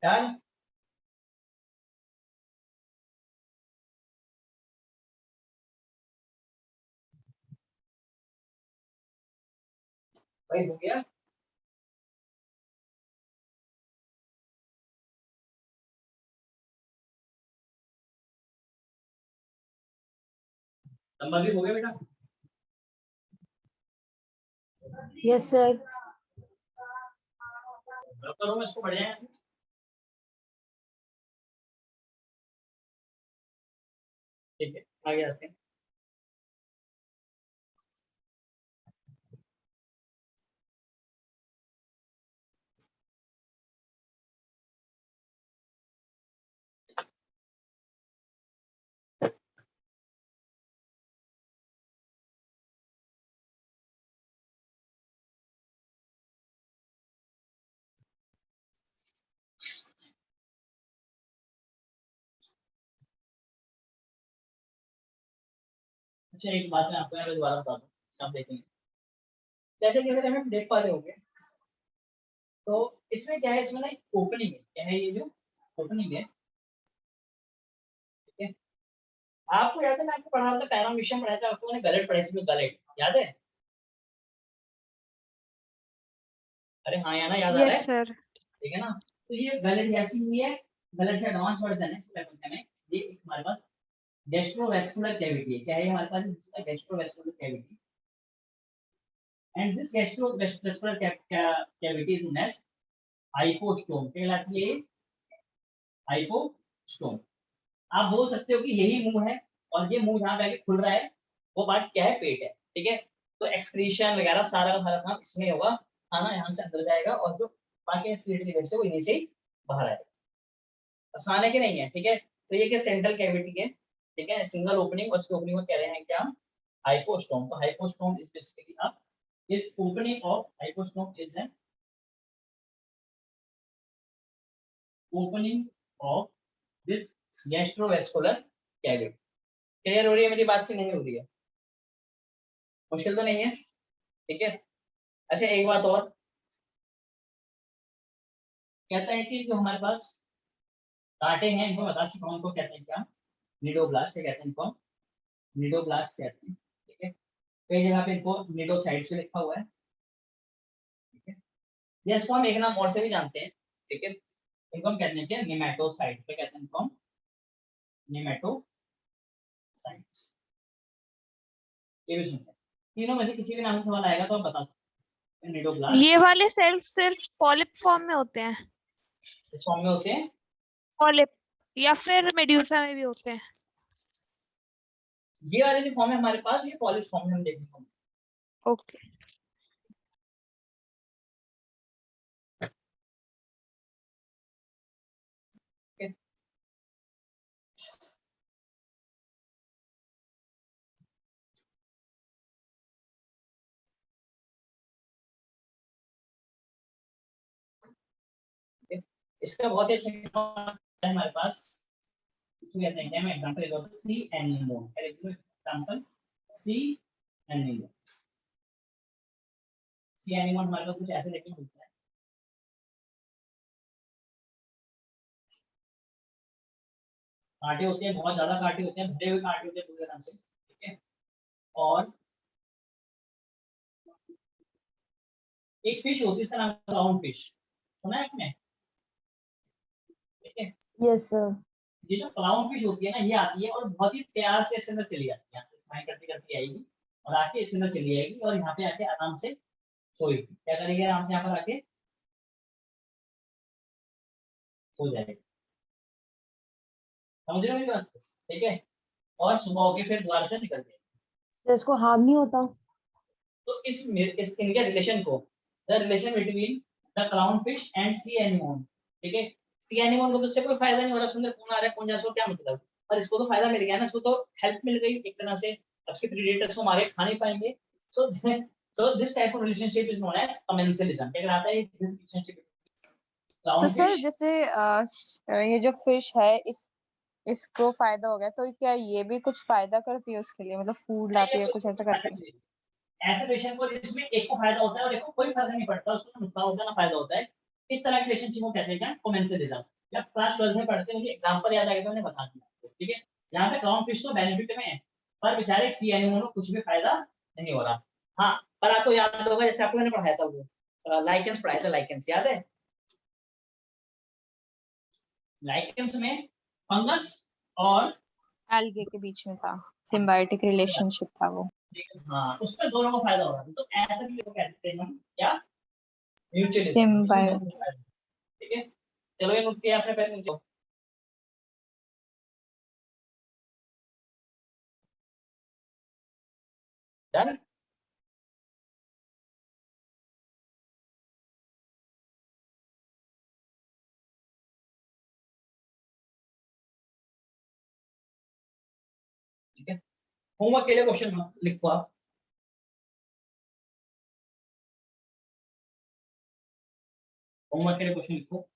डन। भाई हो गया। लंबा भी हो गया बेटा। Yes sir. करो मैं इसको बढ़ जाएगा। ठीक है आगे आते हैं। अच्छा एक बात मैं आपको यहाँ पे दोबारा बता दूं, आप देखेंगे जैसे कि अगर हम देख पा रहे होंगे तो इसमें क्या है, इसमें ना एक ओपनिंग है। क्या है ये जो ओपनिंग है, ठीक है। आपको याद है मैं आपको पढ़ा था पैरामीशन पढ़ाया था आपको, मैंने गलत पढ़ाई थी, गलत याद है? अरे हाँ या ना याद आ रहा यस है? सर। ठीक है ना। तो ये गलत ऐसी हुई है, गलत से एडवांस वर्जन है इसको कहते हैं। ये एक हमारे पास गैस्ट्रोवेस्कुलर कैविटी है। क्या है हमारे पास? Gastrovascular cavity. And this gastrovascular cavity is known as hypostome. क्या कहलाती है? हाइपोस्टोम। आप बोल सकते हो कि यही मुंह है और ये मुंह जहाँ पे आके खुल रहा है वो बात क्या है? पेट है। ठीक है। तो एक्सक्रीशन वगैरह सारा का सारा काम इसमें होगा। खाना यहाँ से अंदर जाएगा और जो बाकी एक्सक्रीटरी वेस्ट है वो इन्हीं से ही बाहर आएगा। आसान है कि नहीं है? ठीक है। तो ये क्या सेंट्रल कैविटी है, ठीक है, सिंगल ओपनिंग, और इसके ओपनिंग को कह रहे हैं क्या हम? हाइपोस्टोम। तो हाइपोस्टोम इज बेसिकली आप इस opening of hypostome is an opening of this gastrovascular cavity. Clear हो रही है मेरी बात की नहीं हो रही है? मुश्किल तो नहीं है? ठीक है। अच्छा एक बात और कहता है कि जो हमारे पास कांटे हैं इनको बता चुका हूं, उनको कहते हैं क्या? निडोब्लास्ट कहते हैं इनको, निडोब्लास्ट कहते हैं। ठीक है। कई जगह पे इनको निडोसाइट्स से लिखा हुआ है। ठीक है। ये इसको हम एक नाम और से भी जानते हैं। ठीक है। इनको हम कहते हैं क्या? निमेटोसाइट्स कहते हैं इनको हम, निमेटोसाइट्स। ये भी सुनते हैं। तीनों में से किसी भी नाम से सवाल आएगा तो आप बता सकते हैं। निडोब्लास्ट ये वाले सेल्स सिर्फ पॉलिप फॉर्म में होते हैं? इस फॉर्म में होते हैं। पॉलिप या फिर मेड्यूसा में भी होते हैं? ये वाले जो फॉर्म है हमारे पास, ये पॉलिप फॉर्म में हम देखने को मिलते ओके। हैं। ठीक है। इसका बहुत ही अच्छा है हमारे पास, इसमें कहते हैं क्या? मैं एग्जांपल लेता हूं, सी एनिमोन। क्या लिखूं एग्जांपल? सी एनिमोन। सी एनिमोन हमारे पास कुछ ऐसे देखने को मिलता है। कांटे होते हैं, बहुत ज्यादा कांटे होते हैं, भरे हुए कांटे होते हैं पूरे तरह से। ठीक है। और एक फिश होती है, इसका नाम क्लाउन फिश, सुना है आपने? ठीक है। Yes sir. ये जो क्लाउन फिश होती है ना, ये आती है और बहुत ही प्यार से इसके अंदर चली जाती है। यहाँ से स्माइल करती करती आएगी और आके इसके अंदर चली जाएगी और यहाँ पे आके आराम से सोएगी। क्या करेगी? आराम से यहाँ पर आके सो जाएगी। समझ रहे हो मेरी बात? ठीक है। और सुबह होके फिर द्वार से निकल जाएगी। सर इसको हार्म नहीं होता? तो इस इनके रिलेशन को, the relation between the clown fish and C anemone. ठीक है। सी एनिमोन को तो इससे कोई फायदा नहीं हो रहा, सुंदर कौन आ रहा है कौन जा रहा है, क्या मतलब? पर इसको तो फायदा मिल गया ना, इसको तो हेल्प मिल गई एक तरह से। अब इसके प्रेडेटर्स को मारे खा नहीं पाएंगे। So this type of relationship is known as commensalism. क्या कहलाता है दिस रिलेशनशिप? तो क्लाउन सर फिश। जैसे ये जो फिश है इसको फायदा हो गया, तो क्या ये भी कुछ फायदा करती है उसके लिए, मतलब फूड लाती है कुछ ऐसा करती है? ऐसे पेशेंट को जिसमें एक को फायदा होता है और एक को कोई फर्क नहीं पड़ता, उसको नुकसान होता है ना फायदा होता है, इस तरह के रिलेशनशिप को कहते हैं कमेंसुरलिज्म। जब क्लास 12 में पढ़ते हैं एग्जांपल याद आ गया तो मैंने बता दिया, ठीक है। यहाँ पे क्राउन फिश तो बेनिफिट में है, पर बेचारे सी एनिमल को कुछ भी फायदा नहीं हो रहा। हाँ, पर आपको याद होगा जैसे आपको मैंने पढ़ाया था वो लाइकेंस पढ़ाया था, लाइकेंस याद है? लाइकेंस में फंगस और एल्गे के बीच में था, सिम्बायोटिक रिलेशनशिप था वो। हाँ, उसमें दोनों को फायदा हो रहा था, तो ऐसा भी कहते हैं हम क्या, म्यूचुअलिज्म। सिम्बायोटिक। ठीक है, चलो ये नोट किया आपने पहले मुझे। डन। ठीक है, होमवर्क के लिए क्वेश्चन लिखो आप। होमवर्क के लिए क्वेश्चन लिखो।